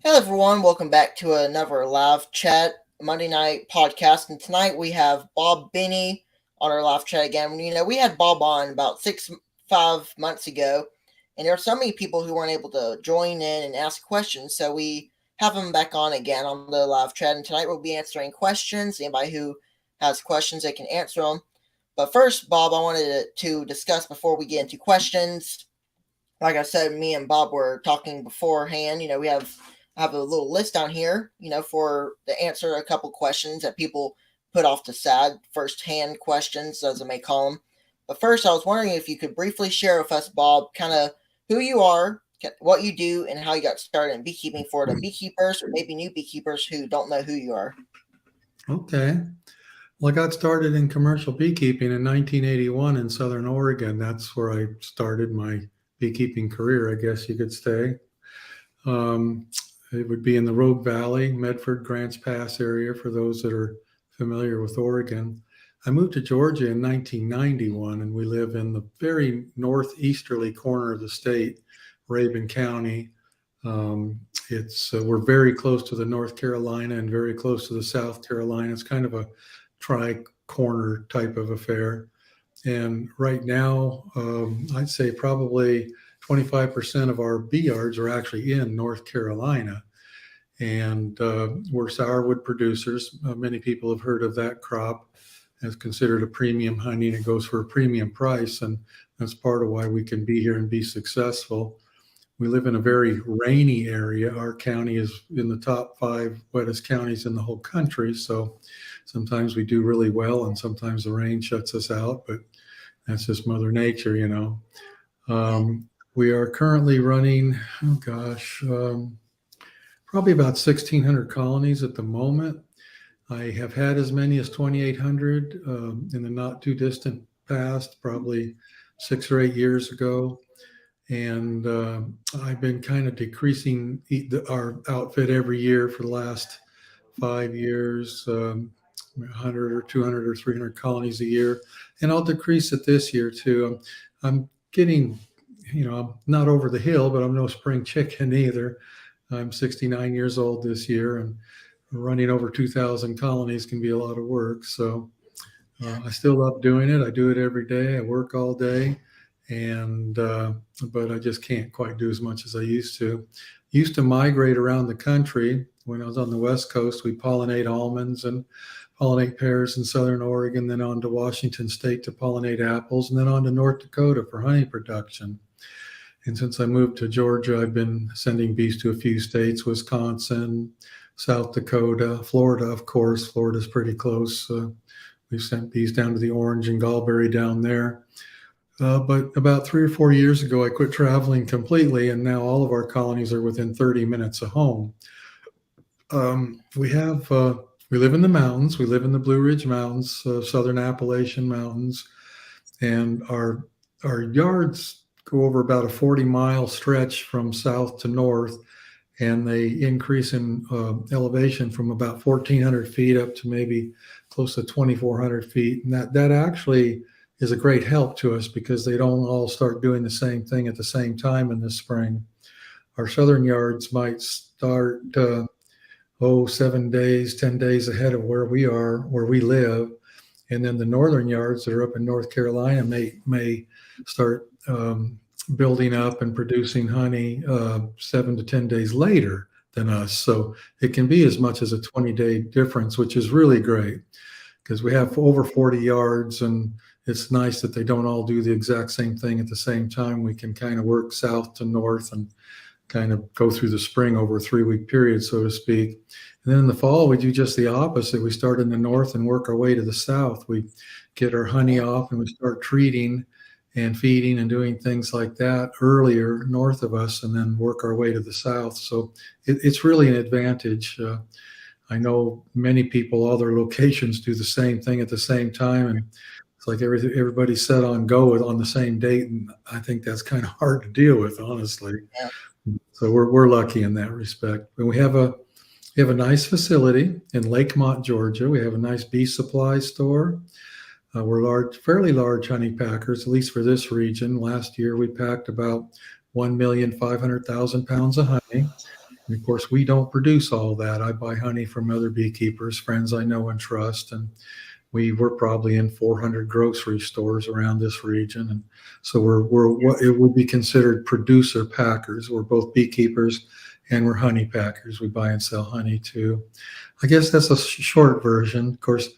Hello, everyone. Welcome back to another live chat Monday night podcast. And tonight we have Bob Binnie on our live chat again. We had Bob on about 5 months ago, and there are so many people who weren't able to join in and ask questions. So we have him back on again on the live chat. And tonight we'll be answering questions. Anybody who has questions, they can answer them. But first, Bob, I wanted to discuss before we get into questions. Like I said, me and Bob were talking beforehand. We have a little list down here, for to answer a couple questions that people put off to side, first-hand questions, as I may call them. But first, I was wondering if you could briefly share with us, Bob, kind of who you are, what you do, and how you got started in beekeeping for the beekeepers or maybe new beekeepers who don't know who you are. Okay. Well, I got started in commercial beekeeping in 1981 in Southern Oregon. That's where I started my beekeeping career, I guess you could say. It would be in the Rogue Valley, Medford, Grants Pass area for those that are familiar with Oregon. I moved to Georgia in 1991, and we live in the very northeasterly corner of the state, Rabun County. We're very close to the North Carolina and very close to the South Carolina. It's kind of a tri-corner type of affair. And right now, I'd say probably 25% of our bee yards are actually in North Carolina, and we're sourwood producers. Many people have heard of that crop as considered a premium honey, and it goes for a premium price, and that's part of why we can be here and be successful. We live in a very rainy area. Our county is in the top 5 wettest counties in the whole country, so sometimes we do really well, and sometimes the rain shuts us out, but that's just Mother Nature, We are currently running, probably about 1,600 colonies at the moment. I have had as many as 2,800 in the not too distant past, probably 6 or 8 years ago. And I've been kind of decreasing our outfit every year for the last 5 years, 100 or 200 or 300 colonies a year. And I'll decrease it this year too. I'm getting, I'm not over the hill, but I'm no spring chicken either. I'm 69 years old this year, and running over 2,000 colonies can be a lot of work. So I still love doing it. I do it every day. I work all day, and but I just can't quite do as much as I used to. Used to migrate around the country. When I was on the West Coast, we pollinate almonds and pollinate pears in Southern Oregon, then on to Washington State to pollinate apples, and then on to North Dakota for honey production. And since I moved to Georgia, I've been sending bees to a few states: Wisconsin, South Dakota, Florida, of course. Florida's pretty close. We've sent bees down to the Orange and Gallberry down there. But about 3 or 4 years ago, I quit traveling completely, and now all of our colonies are within 30 minutes of home. We live in the mountains. We live in the Blue Ridge Mountains, Southern Appalachian Mountains, and our yards go over about a 40-mile stretch from south to north, and they increase in elevation from about 1,400 feet up to maybe close to 2,400 feet. And that actually is a great help to us because they don't all start doing the same thing at the same time in the spring. Our southern yards might start 7 days, 10 days ahead of where we live. And then the northern yards that are up in North Carolina may start building up and producing honey 7 to 10 days later than us. So it can be as much as a 20-day difference, which is really great because we have over 40 yards, and it's nice that they don't all do the exact same thing at the same time. We can kind of work south to north and kind of go through the spring over a 3-week period, so to speak. And then in the fall, we do just the opposite. We start in the north and work our way to the south. We get our honey off and we start treating and feeding and doing things like that earlier north of us, and then work our way to the south. So it's really an advantage. I know many people, all their locations do the same thing at the same time, and it's like everybody's set on go on the same date, and I think that's kind of hard to deal with, honestly. Yeah. So we're lucky in that respect. And we have a nice facility in Lakemont, Georgia. We have a nice bee supply store. We're fairly large honey packers, at least for this region. Last year, we packed about 1,500,000 pounds of honey. And of course, we don't produce all that. I buy honey from other beekeepers, friends I know and trust. And we were probably in 400 grocery stores around this region. And so we're what it would be considered producer packers. We're both beekeepers and we're honey packers. We buy and sell honey too. I guess that's a short version. Of course,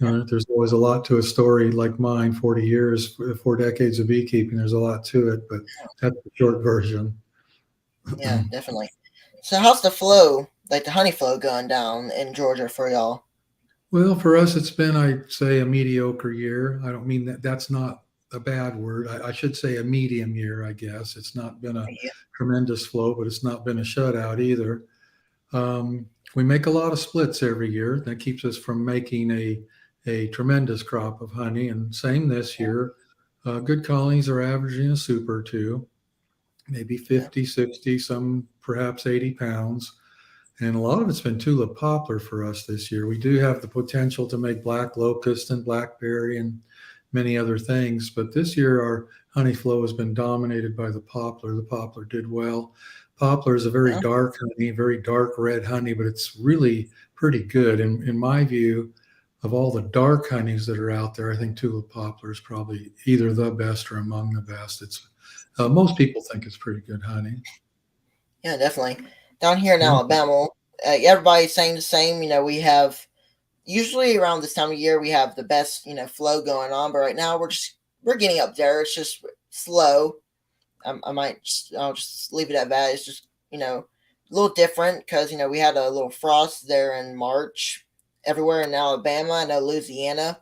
there's always a lot to a story like mine, 40 years, 4 decades of beekeeping. There's a lot to it, but that's the short version. Yeah, definitely. So how's the flow, like the honey flow going down in Georgia for y'all? Well, for us, it's been, I'd say, a mediocre year. I don't mean that that's not a bad word. I should say a medium year, I guess. It's not been a Yeah. tremendous flow, but it's not been a shutout either. We make a lot of splits every year. That keeps us from making a tremendous crop of honey. And same this year. Good colonies are averaging a soup or two, maybe 50, 60, some perhaps 80 pounds. And a lot of it's been tulip poplar for us this year. We do have the potential to make black locust and blackberry and many other things. But this year, our honey flow has been dominated by the poplar. The poplar did well. Poplar is a very dark honey, very dark red honey, but it's really pretty good. And in my view, of all the dark honeys that are out there, I think tulip poplar is probably either the best or among the best. It's most people think it's pretty good honey. Yeah, definitely. Down here in Alabama, everybody's saying the same. We have usually around this time of year we have the best flow going on, but right now we're getting up there. It's just slow. I'll just leave it at that. It's just a little different because we had a little frost there in March everywhere in Alabama. I know Louisiana.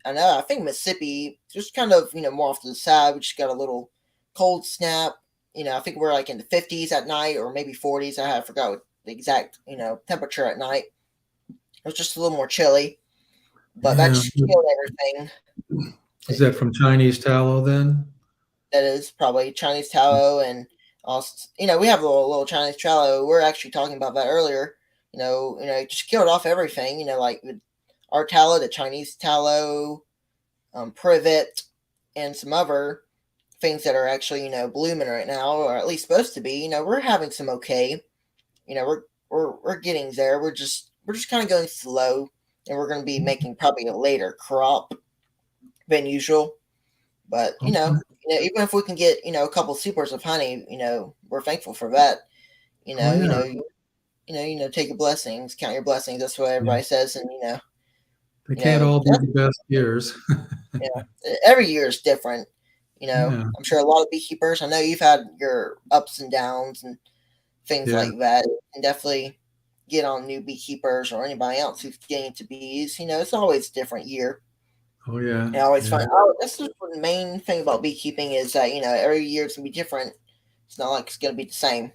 I think Mississippi, just kind of more off to the side. We just got a little cold snap. I think we're like in the 50s at night or maybe 40s. I forgot what the exact temperature at night. It was just a little more chilly, but that just killed everything. Is that from Chinese tallow then? That is probably Chinese tallow, and also we have a little Chinese tallow. We're actually talking about that earlier. It just killed off everything. Like our tallow, the Chinese tallow, privet, and some other things that are actually blooming right now, or at least supposed to be. We're having some okay. We're getting there. We're just kind of going slow, and we're going to be making probably a later crop than usual. But even if we can get a couple supers of honey, we're thankful for that. Take your blessings, count your blessings. That's what everybody says, and they can't all be the best years. Every year is different. I'm sure a lot of beekeepers. I know you've had your ups and downs and things like that. And definitely get on new beekeepers or anybody else who's getting into bees. It's always a different year. Oh yeah. And I always find that's just the main thing about beekeeping is that every year it's gonna be different. It's not like it's gonna be the same.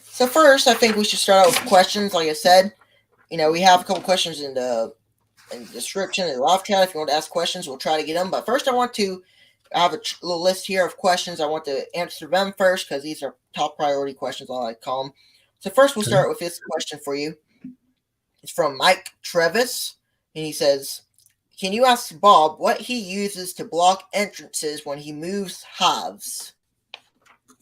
So first, I think we should start out with questions. Like I said, we have a couple questions in the description in the live chat. If you want to ask questions, we'll try to get them. But first, I have a little list here of questions. I want to answer them first because these are top priority questions, I like to call them. So first, we'll start with this question for you. It's from Mike Trevis, and he says, "Can you ask Bob what he uses to block entrances when he moves hives?"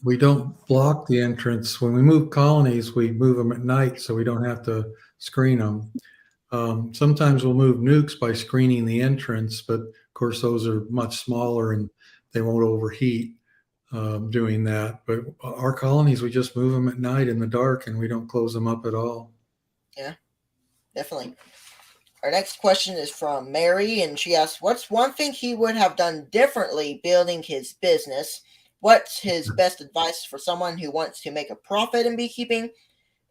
We don't block the entrance. When we move colonies, we move them at night so we don't have to screen them. Sometimes we'll move nukes by screening the entrance, but of course those are much smaller and they won't overheat doing that. But our colonies, we just move them at night in the dark and we don't close them up at all. Yeah, definitely. Our next question is from Mary, and she asks, "What's one thing he would have done differently building his business? What's his best advice for someone who wants to make a profit in beekeeping?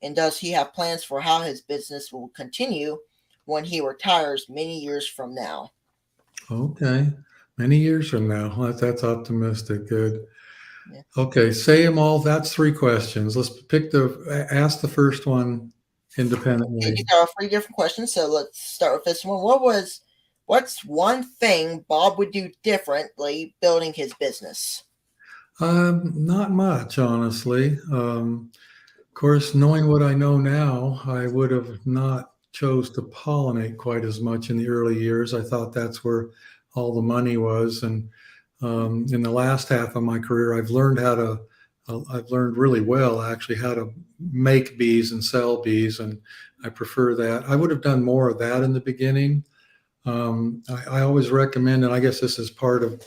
And does he have plans for how his business will continue when he retires many years from now?" Okay. Many years from now. That's optimistic. Good. Yeah. Okay. Say them all. That's three questions. Let's ask the first one Okay, independently. these are three different questions, so let's start with this one. What's one thing Bob would do differently building his business? Not much, honestly. Of course, knowing what I know now, I would have not chose to pollinate quite as much in the early years. I thought that's where all the money was. And in the last half of my career, I've learned really well actually how to make bees and sell bees. And I prefer that. I would have done more of that in the beginning. I always recommend, and I guess this is part of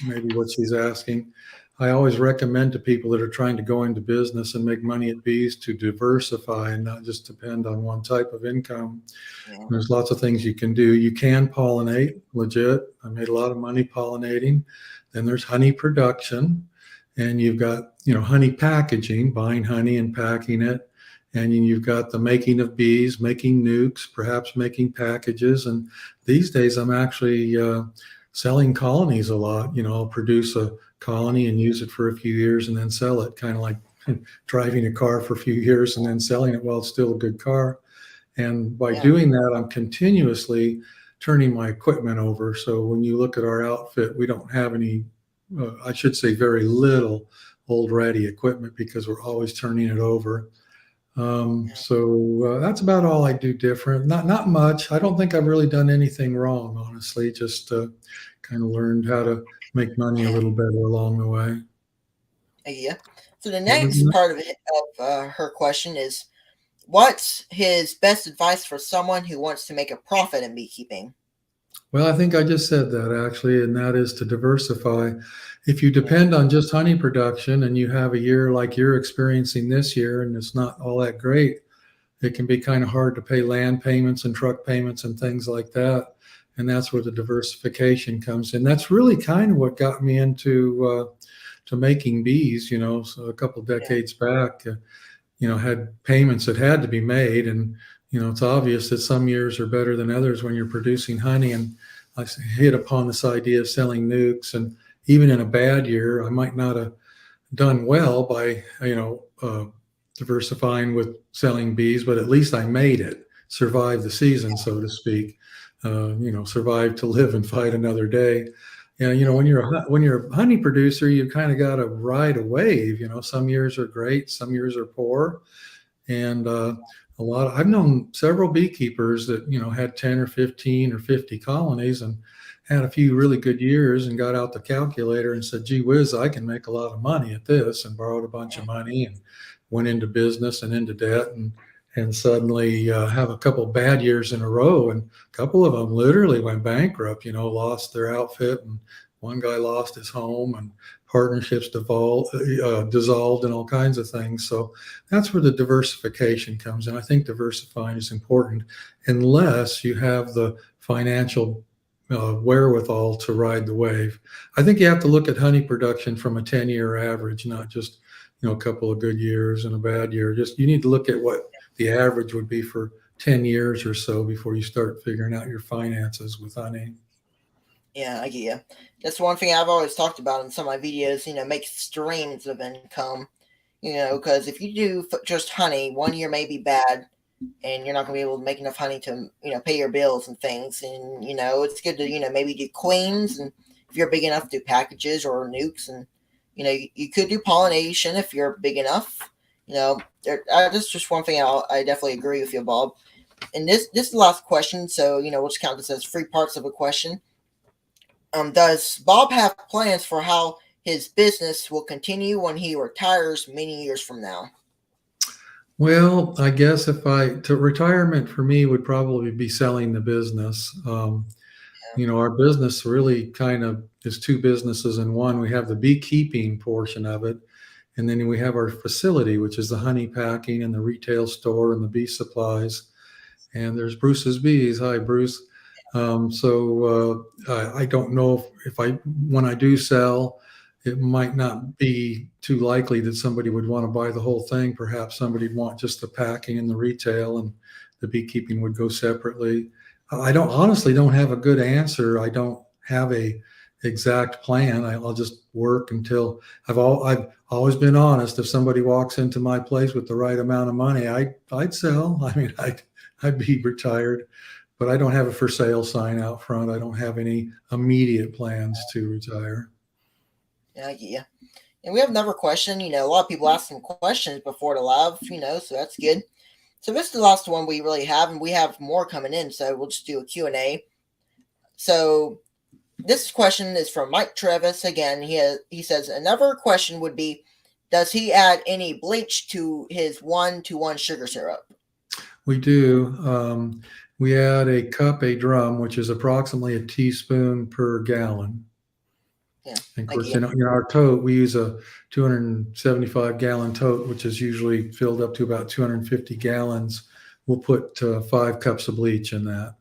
maybe what she's asking. I always recommend to people that are trying to go into business and make money at bees to diversify and not just depend on one type of income. Yeah. There's lots of things you can do. You can pollinate, legit. I made a lot of money pollinating. Then there's honey production, and you've got honey packaging, buying honey and packing it. And you've got the making of bees, making nukes, perhaps making packages. And these days, I'm actually selling colonies a lot. I'll produce a colony and use it for a few years and then sell it, kind of like driving a car for a few years and then selling it while it's still a good car. And by doing that, I'm continuously turning my equipment over. So when you look at our outfit, we don't have any, I should say very little old ratty equipment because we're always turning it over. So that's about all I do different. Not much. I don't think I've really done anything wrong, honestly. Just kind of learned how to make money a little better along the way. Yeah. So the What was next part of her question is, what's his best advice for someone who wants to make a profit in beekeeping? Well, I think I just said that actually, and that is to diversify. If you depend on just honey production and you have a year like you're experiencing this year and it's not all that great, it can be kind of hard to pay land payments and truck payments and things like that. And that's where the diversification comes in. That's really kind of what got me into to making bees. So a couple of decades back, had payments that had to be made, and it's obvious that some years are better than others when you're producing honey. And I hit upon this idea of selling nukes, and even in a bad year, I might not have done well by diversifying with selling bees, but at least I made it, survived the season, so to speak. Survive to live and fight another day. When you're a honey producer, you kind of got to ride a wave. Some years are great, some years are poor, and I've known several beekeepers that had 10 or 15 or 50 colonies and had a few really good years and got out the calculator and said, "Gee whiz, I can make a lot of money at this," and borrowed a bunch of money and went into business and into debt and suddenly have a couple bad years in a row. And a couple of them literally went bankrupt, lost their outfit, and one guy lost his home, and partnerships dissolved and all kinds of things. So that's where the diversification comes in. I think diversifying is important unless you have the financial wherewithal to ride the wave. I think you have to look at honey production from a 10-year average, not just a couple of good years and a bad year. Just you need to look at what the average would be for 10 years or so before you start figuring out your finances with honey. Yeah, I get you. That's one thing I've always talked about in some of my videos, make streams of income, because if you do just honey, one year may be bad and you're not going to be able to make enough honey to, pay your bills and things. And, it's good to, maybe do queens, and if you're big enough, do packages or nukes. And, you could do pollination if you're big enough. That's just one thing I definitely agree with you, Bob. And this is the last question, so, we'll just count this as 3 parts of a question. Does Bob have plans for how his business will continue when he retires many years from now? Well, I guess to retirement for me would probably be selling the business. Our business really kind of is 2 businesses in one. We have the beekeeping portion of it, and then we have our facility, which is the honey packing and the retail store and the bee supplies. And there's Bruce's bees. Hi, Bruce. I don't know if when I do sell, it might not be too likely that somebody would want to buy the whole thing. Perhaps somebody'd want just the packing and the retail, and the beekeeping would go separately. I don't honestly don't have a good answer. I don't have a exact plan. I'll just work until I've always been honest. If somebody walks into my place with the right amount of money, I'd sell. I mean, I'd be retired, but I don't have a for sale sign out front. I don't have any immediate plans to retire. Yeah, yeah. And we have another question. A lot of people ask some questions before the live, so that's good. So this is the last one we really have, and we have more coming in, so we'll just do a Q&A. So this question is from Mike Travis again. He says another question would be, does he add any bleach to his 1-to-1 sugar syrup? We do. We add a drum, which is approximately a teaspoon per gallon. Yeah. And of course, in our tote, we use a 275-gallon tote, which is usually filled up to about 250 gallons. We'll put 5 cups of bleach in that.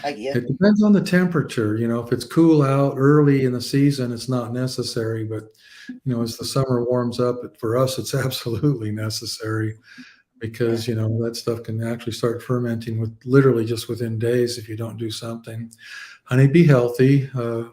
It depends on the temperature. If it's cool out early in the season, it's not necessary. But, as the summer warms up, for us, it's absolutely necessary because, that stuff can actually start fermenting literally just within days if you don't do something. Honey Bee Healthy,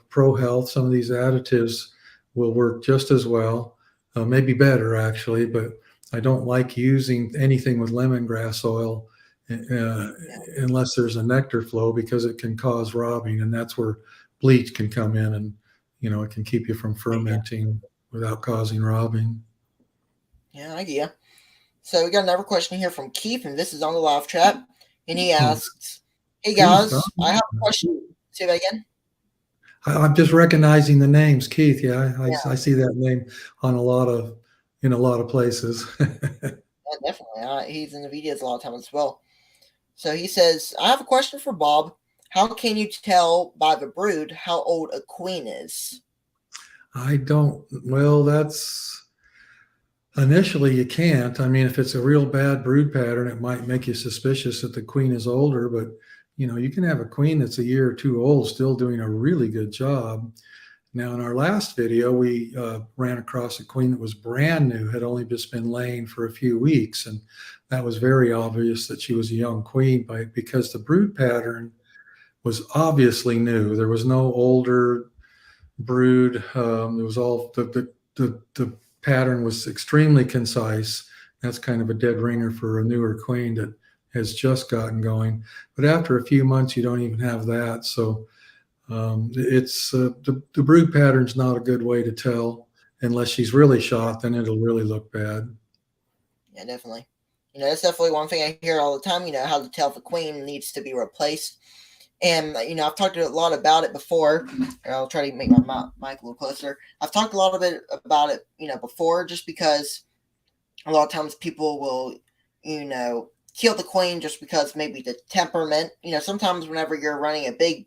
Pro Health, some of these additives will work just as well, maybe better actually, but I don't like using anything with lemongrass oil unless there's a nectar flow because it can cause robbing, and that's where bleach can come in and, it can keep you from fermenting without causing robbing. Yeah, I get you. So we got another question here from Keith, and this is on the live chat, and he asks, hey guys, I have a question. Say that again. I'm just recognizing the names, Keith. Yeah, I see that name on in a lot of places. Yeah, definitely. He's in the videos a lot of times as well. So he says, I have a question for Bob. How can you tell by the brood how old a queen is? I don't. Well, that's initially you can't. I mean, if it's a real bad brood pattern, it might make you suspicious that the queen is older, but you can have a queen that's a year or two old still doing a really good job. Now, in our last video, we ran across a queen that was brand new, had only just been laying for a few weeks. And that was very obvious that she was a young queen because the brood pattern was obviously new. There was no older brood. It was all the pattern was extremely concise. That's kind of a dead ringer for a newer queen that has just gotten going. But after a few months, you don't even have that. So it's the brood pattern's not a good way to tell unless she's really shot. Then it'll really look bad. Yeah, definitely. That's definitely one thing I hear all the time. How to tell if a queen needs to be replaced. And I've talked a lot about it before. I'll try to make my mic a little closer. I've talked a lot bit about it, before, just because a lot of times people will, kill the queen just because maybe the temperament. Sometimes whenever you're running a big,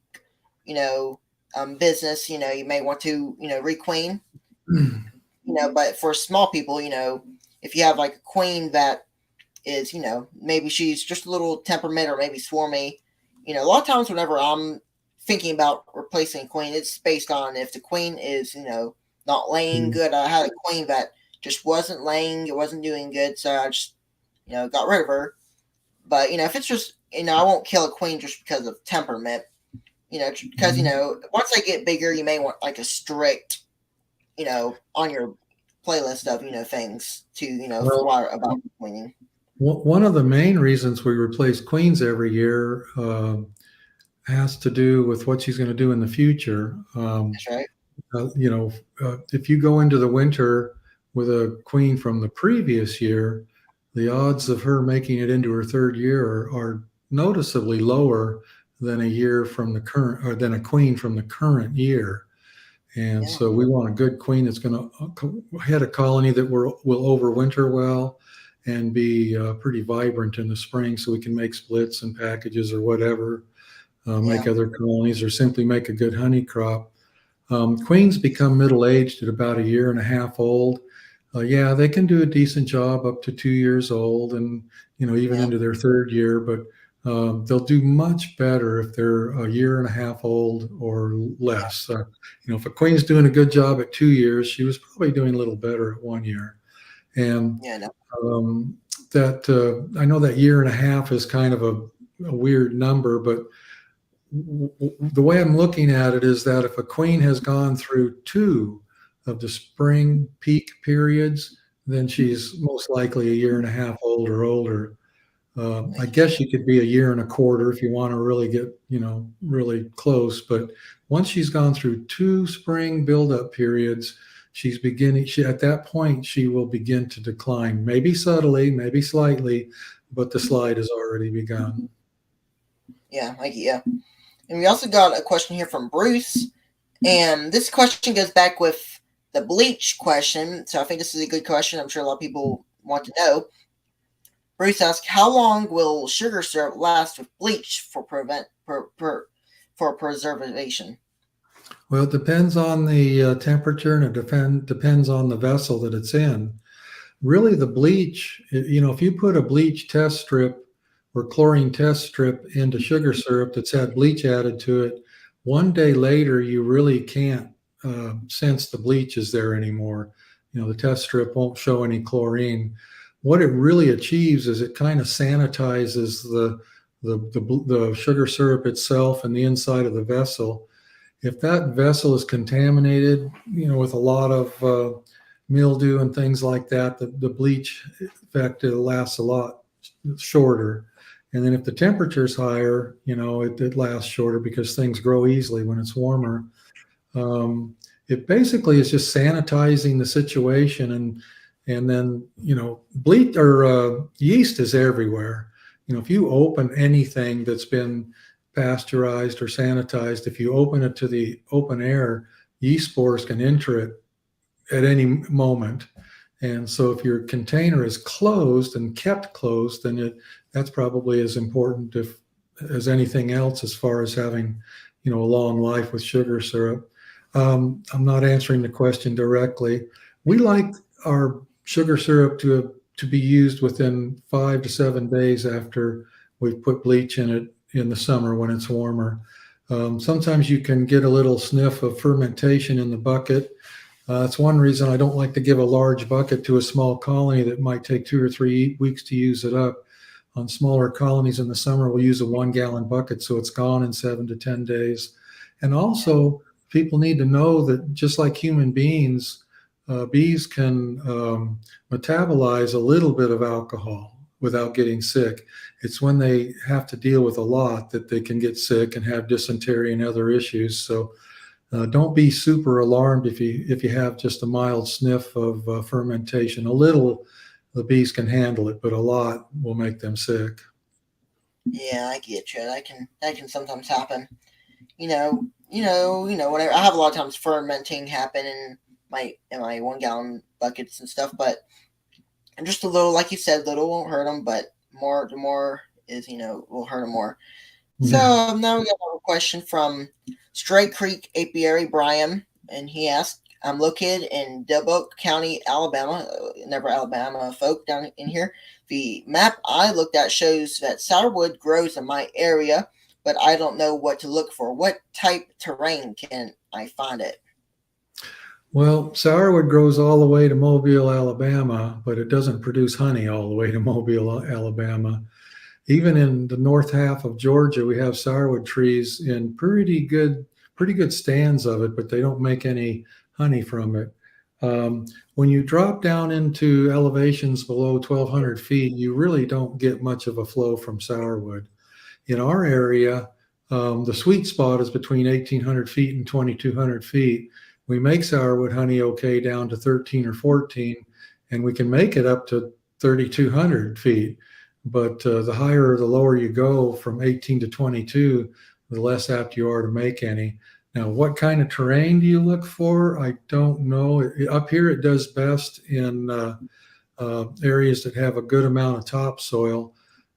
business, you may want to, requeen. But for small people, if you have like a queen that is, maybe she's just a little temperament or maybe swarmy. A lot of times whenever I'm thinking about replacing a queen, it's based on if the queen is, not laying good. I had a queen that just wasn't laying, it wasn't doing good, so I just, got rid of her. But, if it's just, I won't kill a queen just because of temperament, because, once they get bigger, you may want like a strict, on your playlist of, things to, about queening. One of the main reasons we replace queens every year has to do with what she's going to do in the future. That's right. If you go into the winter with a queen from the previous year, the odds of her making it into her third year are noticeably lower than a year from the current, or than a queen from the current year. And so we want a good queen that's going to head a colony that will overwinter well and be pretty vibrant in the spring, so we can make splits and packages or whatever, make other colonies, or simply make a good honey crop. Queens become middle-aged at about a year and a half old. They can do a decent job up to 2 years old and, even into their third year. But They'll do much better if they're a year and a half old or less. If a queen's doing a good job at 2 years, she was probably doing a little better at 1 year. And Yeah, no. that I know that year and a half is kind of a weird number, but the way I'm looking at it is that if a queen has gone through 2 of the spring peak periods, then she's most likely a year and a half old or older. I guess you could be a year and a quarter if you want to really get, really close. But once she's gone through 2 spring buildup periods, at that point, she will begin to decline, maybe subtly, maybe slightly, but the slide has already begun. Yeah, yeah. And we also got a question here from Bruce. And this question goes back with the bleach question. So I think this is a good question. I'm sure a lot of people want to know. Bruce asks, how long will sugar syrup last with bleach for preservation? Well, it depends on the temperature, and it depends on the vessel that it's in. Really, the bleach, if you put a bleach test strip or chlorine test strip into sugar syrup that's had bleach added to it, one day later, you really can't sense the bleach is there anymore. The test strip won't show any chlorine. What it really achieves is it kind of sanitizes the sugar syrup itself and the inside of the vessel. If that vessel is contaminated, with a lot of mildew and things like that, the bleach effect lasts a lot shorter. And then if the temperature is higher, it lasts shorter because things grow easily when it's warmer. It basically is just sanitizing the situation, and then bleach or yeast is everywhere. If you open anything that's been pasteurized or sanitized, if you open it to the open air, yeast spores can enter it at any moment. And so if your container is closed and kept closed, then that's probably as important as anything else as far as having, a long life with sugar syrup. I'm not answering the question directly. We like our sugar syrup to be used within 5 to 7 days after we've put bleach in it in the summer when it's warmer. Sometimes you can get a little sniff of fermentation in the bucket. That's one reason I don't like to give a large bucket to a small colony that might take 2 or 3 weeks to use it up. On smaller colonies in the summer, we'll use a 1-gallon bucket, so it's gone in 7 to 10 days. And also, people need to know that just like human beings, bees can metabolize a little bit of alcohol without getting sick. It's when they have to deal with a lot that they can get sick and have dysentery and other issues. So don't be super alarmed if you have just a mild sniff of fermentation. A little, the bees can handle it, but a lot will make them sick. Yeah, I get you. That can sometimes happen. Whatever. I have a lot of times fermenting happen in my 1-gallon buckets and stuff, but just a little, like you said, little won't hurt them, but the more is, will hurt them more. Yeah. So now we got a question from Stray Creek Apiary Brian, and he asked, I'm located in Dubuque County, Alabama, never Alabama folk down in here. The map I looked at shows that sourwood grows in my area, but I don't know what to look for. What type terrain can I find it? Well, sourwood grows all the way to Mobile, Alabama, but it doesn't produce honey all the way to Mobile, Alabama. Even in the north half of Georgia, we have sourwood trees in pretty good stands of it, but they don't make any honey from it. When you drop down into elevations below 1,200 feet, you really don't get much of a flow from sourwood. In our area, the sweet spot is between 1,800 feet and 2,200 feet. We make sourwood honey okay down to 13 or 14, and we can make it up to 3,200 feet. But the higher or the lower you go from 18 to 22, the less apt you are to make any. Now, what kind of terrain do you look for? I don't know. Up here, it does best in areas that have a good amount of topsoil.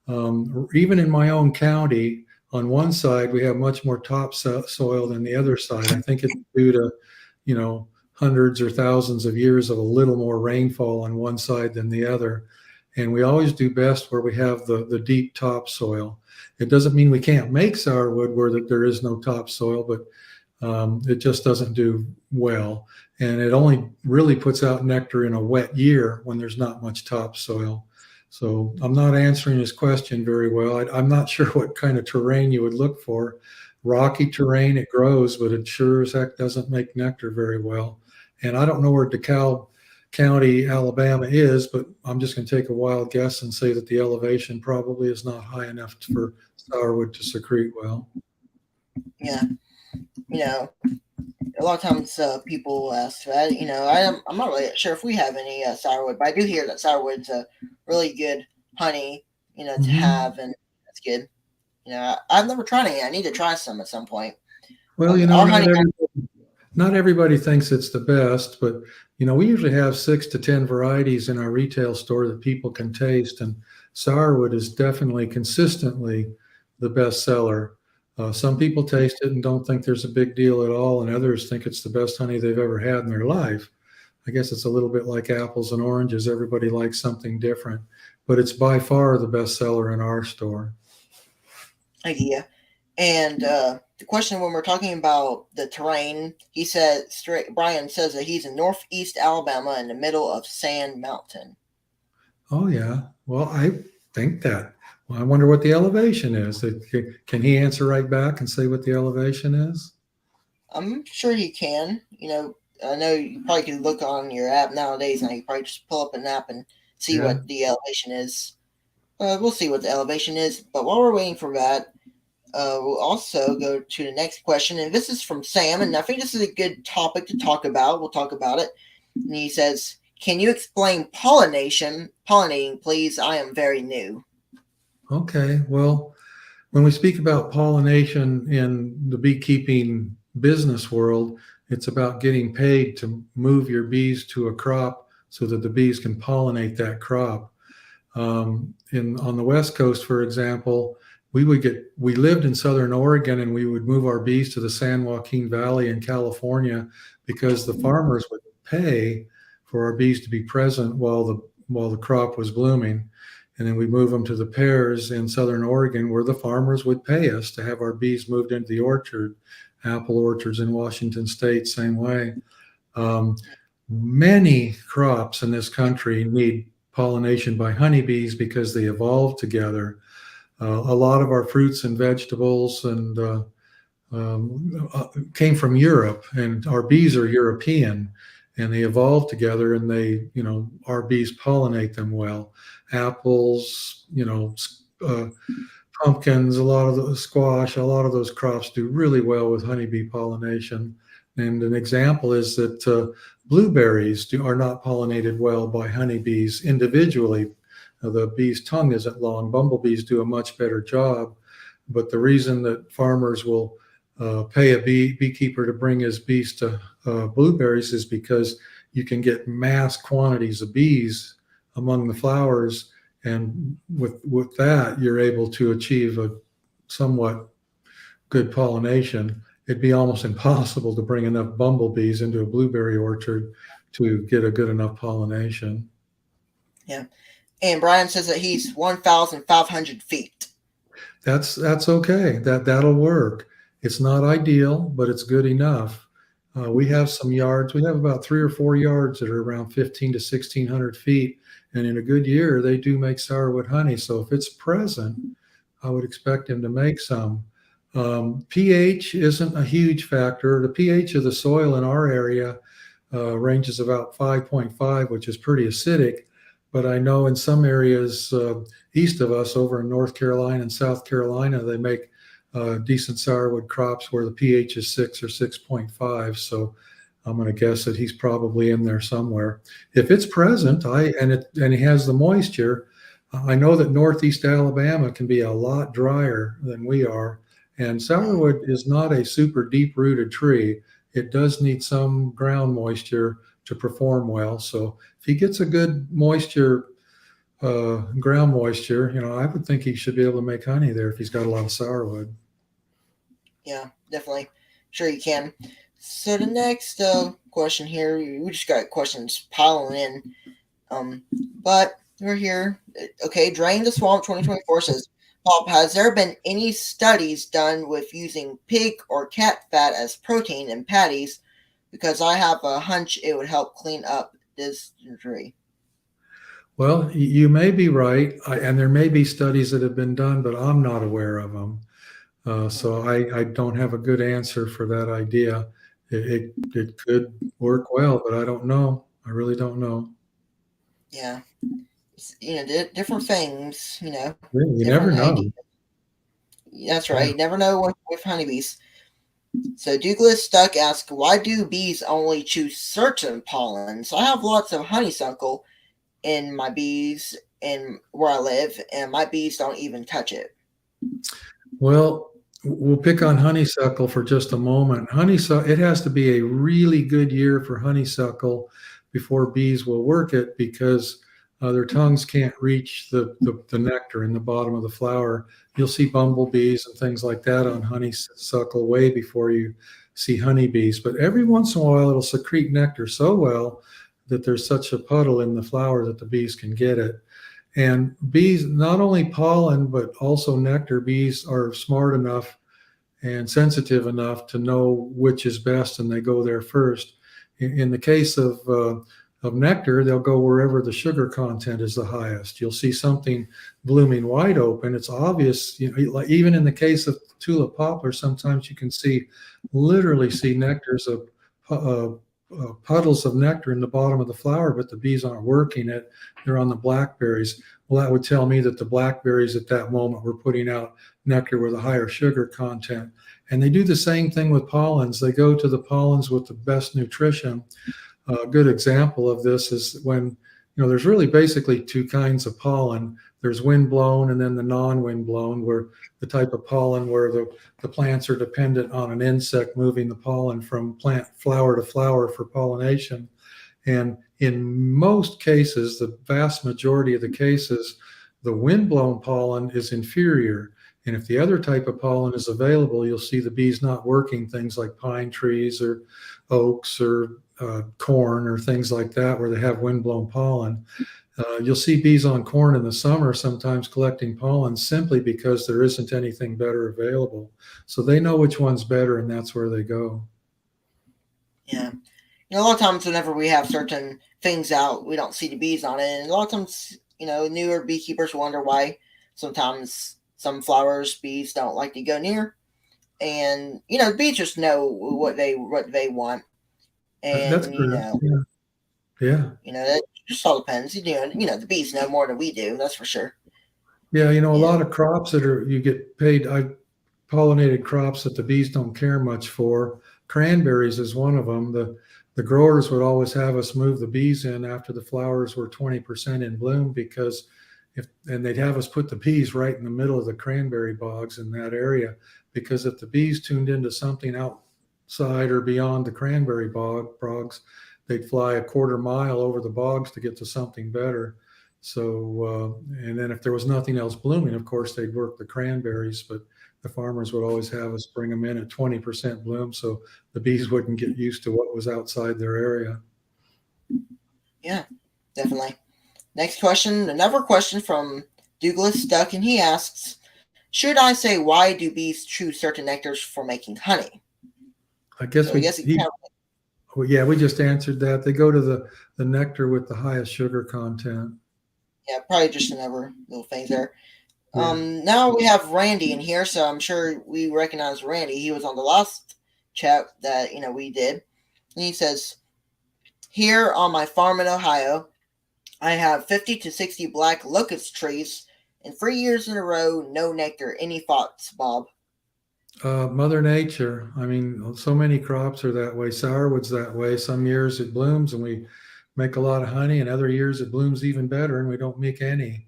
Even in my own county, on one side, we have much more topsoil than the other side. I think it's due to, hundreds or thousands of years of a little more rainfall on one side than the other. And we always do best where we have the deep topsoil. It doesn't mean we can't make sourwood where there is no topsoil, but it just doesn't do well. And it only really puts out nectar in a wet year when there's not much topsoil. So I'm not answering his question very well. I'm not sure what kind of terrain you would look for. Rocky terrain, it grows, but it sure as heck doesn't make nectar very well. And I don't know where DeKalb County, Alabama is, but I'm just going to take a wild guess and say that the elevation probably is not high enough for sourwood to secrete well. Yeah, a lot of times people ask that. I'm not really sure if we have any sourwood, but I do hear that sourwood's a really good honey, to have, and that's good. I've never tried any. I need to try some at some point. Well, Our honey. not everybody thinks it's the best, but we usually have 6 to 10 varieties in our retail store that people can taste, and sourwood is definitely consistently the best seller. Some people taste it and don't think there's a big deal at all, and others think it's the best honey they've ever had in their life. I guess it's a little bit like apples and oranges. Everybody likes something different, but it's by far the best seller in our store. Idea. And the question, when we're talking about the terrain, Brian says that he's in northeast Alabama in the middle of Sand Mountain. Oh, yeah. Well, I think that. Well, I wonder what the elevation is. Can he answer right back and say what the elevation is? I'm sure he can. I know you probably can look on your app nowadays, and you probably just pull up an app and see what the elevation is. We'll see what the elevation is. But while we're waiting for that, we'll also go to the next question. And this is from Sam, and I think this is a good topic to talk about. We'll talk about it. And he says, can you explain pollinating, please? I am very new. Okay. Well, when we speak about pollination in the beekeeping business world, it's about getting paid to move your bees to a crop so that the bees can pollinate that crop. On the West Coast, for example, we lived in Southern Oregon, and we would move our bees to the San Joaquin Valley in California because the farmers would pay for our bees to be present while the crop was blooming. And then we move them to the pears in Southern Oregon, where the farmers would pay us to have our bees moved into the orchard. Apple orchards in Washington State, same way. Many crops in this country need pollination by honeybees because they evolve together. A lot of our fruits and vegetables came from Europe, and our bees are European, and they evolve together, and our bees pollinate them well. Apples, pumpkins, a lot of the squash, a lot of those crops do really well with honeybee pollination. And an example is that blueberries are not pollinated well by honeybees individually. The bee's tongue isn't long. Bumblebees do a much better job. But the reason that farmers will pay a beekeeper to bring his bees to blueberries is because you can get mass quantities of bees among the flowers, and with that you're able to achieve a somewhat good pollination. It'd be almost impossible to bring enough bumblebees into a blueberry orchard to get a good enough pollination. Yeah. And Brian says that he's 1,500 feet. That's okay. That'll work. It's not ideal, but it's good enough. We have some yards. We have about 3 or 4 yards that are around 1,500 to 1,600 feet. And in a good year, they do make sourwood honey. So if it's present, I would expect him to make some. pH isn't a huge factor. The pH of the soil in our area ranges about 5.5, which is pretty acidic. But I know in some areas east of us, over in North Carolina and South Carolina, they make decent sourwood crops where the pH is 6 or 6.5. So I'm going to guess that he's probably in there somewhere. If it's present, and he has the moisture, I know that northeast Alabama can be a lot drier than we are. And sourwood is not a super deep-rooted tree. It does need some ground moisture to perform well. So if he gets a good moisture, ground moisture, I would think he should be able to make honey there if he's got a lot of sourwood. Yeah, definitely. Sure you can. So the next question here, we just got questions piling in. But We're here. Okay, Drain the Swamp 2024 says, Bob, has there been any studies done with using pig or cat fat as protein in patties? Because I have a hunch it would help clean up dysentery. Well, you may be right, and there may be studies that have been done, but I'm not aware of them. So I don't have a good answer for that idea. It could work well, but I don't know. I really don't know. Yeah. Different things, Yeah, you never different ideas. know. That's Yeah. right. You never know with honeybees. So Douglas Duck asks, why do bees only choose certain pollens? I have lots of honeysuckle in my bees in where I live, and my bees don't even touch it. Well, we'll pick on honeysuckle for just a moment. Honeysuckle, it has to be a really good year for honeysuckle before bees will work it because their tongues can't reach the nectar in the bottom of the flower. You'll see bumblebees and things like that on honeysuckle way before you see honeybees. But every once in a while, it'll secrete nectar so well that there's such a puddle in the flower that the bees can get it. And bees, not only pollen, but also nectar, bees are smart enough and sensitive enough to know which is best, and they go there first. In the case of nectar, they'll go wherever the sugar content is the highest. You'll see something blooming wide open. It's obvious, like even in the case of tulip poplar, sometimes you can literally see nectars of puddles of nectar in the bottom of the flower, but the bees aren't working it. They're on the blackberries. Well, that would tell me that the blackberries at that moment were putting out nectar with a higher sugar content. And they do the same thing with pollens. They go to the pollens with the best nutrition. A good example of this is when, there's really basically two kinds of pollen. There's wind-blown and then the non-wind-blown, where the type of pollen where the plants are dependent on an insect moving the pollen from plant flower to flower for pollination. And in most cases, the vast majority of the cases, the wind-blown pollen is inferior. And if the other type of pollen is available, you'll see the bees not working things like pine trees or oaks or corn or things like that where they have wind-blown pollen. You'll see bees on corn in the summer sometimes collecting pollen simply because there isn't anything better available. So they know which one's better, and that's where they go. Yeah. A lot of times whenever we have certain things out, we don't see the bees on it. And a lot of times, newer beekeepers wonder why sometimes some flowers bees don't like to go near. And, the bees just know what they want. And, That's correct. Yeah. that just all depends. The bees know more than we do, that's for sure. Yeah, a lot of crops you get paid. I pollinated crops that the bees don't care much for. Cranberries is one of them. The growers would always have us move the bees in after the flowers were 20% in bloom and they'd have us put the bees right in the middle of the cranberry bogs in that area, because if the bees tuned into something outside or beyond the cranberry bogs, they'd fly a quarter mile over the bogs to get to something better. So, and then if there was nothing else blooming, of course, they'd work the cranberries, but the farmers would always have us bring them in at 20% bloom so the bees wouldn't get used to what was outside their area. Yeah, definitely. Next question, another question from Douglas Duck, and he asks, should I say why do bees choose certain nectars for making honey? I guess we just answered that. They go to the nectar with the highest sugar content. Yeah, probably just another little thing there. Yeah. Now we have Randy in here, so I'm sure we recognize Randy. He was on the last chat that we did. And he says, here on my farm in Ohio, I have 50 to 60 black locust trees, and 3 years in a row, no nectar. Any thoughts, Bob? Mother Nature. I mean, so many crops are that way. Sourwood's that way. Some years it blooms and we make a lot of honey, and other years it blooms even better and we don't make any.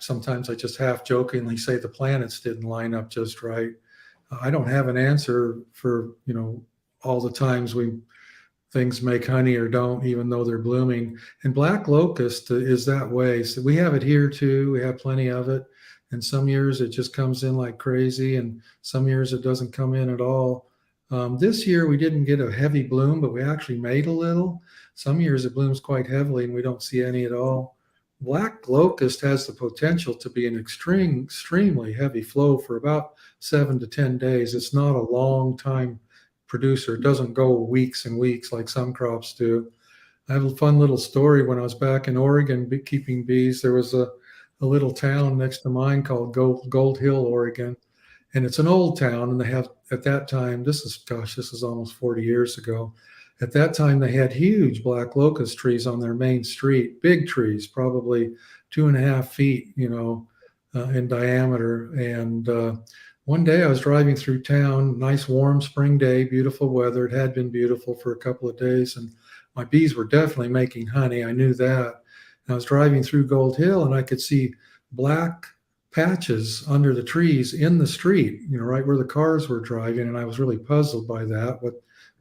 Sometimes I just half jokingly say the planets didn't line up just right. I don't have an answer for, all the times things make honey or don't, even though they're blooming. And black locust is that way. So we have it here too. We have plenty of it. And some years it just comes in like crazy, and some years it doesn't come in at all. This year we didn't get a heavy bloom, but we actually made a little. Some years it blooms quite heavily and we don't see any at all. black locust has the potential to be an extremely heavy flow for about 7 to 10 days. It's not a long time producer. It doesn't go weeks and weeks like some crops do. I have a fun little story. When I was back in Oregon keeping bees, there was a little town next to mine called Gold Hill, Oregon. And it's an old town. And they have, at that time, this is almost 40 years ago. At that time, they had huge black locust trees on their main street, big trees, probably 2.5 feet, in diameter. And one day I was driving through town, nice warm spring day, beautiful weather. It had been beautiful for a couple of days. And my bees were definitely making honey. I knew that. And I was driving through Gold Hill and I could see black patches under the trees in the street, right where the cars were driving. And I was really puzzled by that,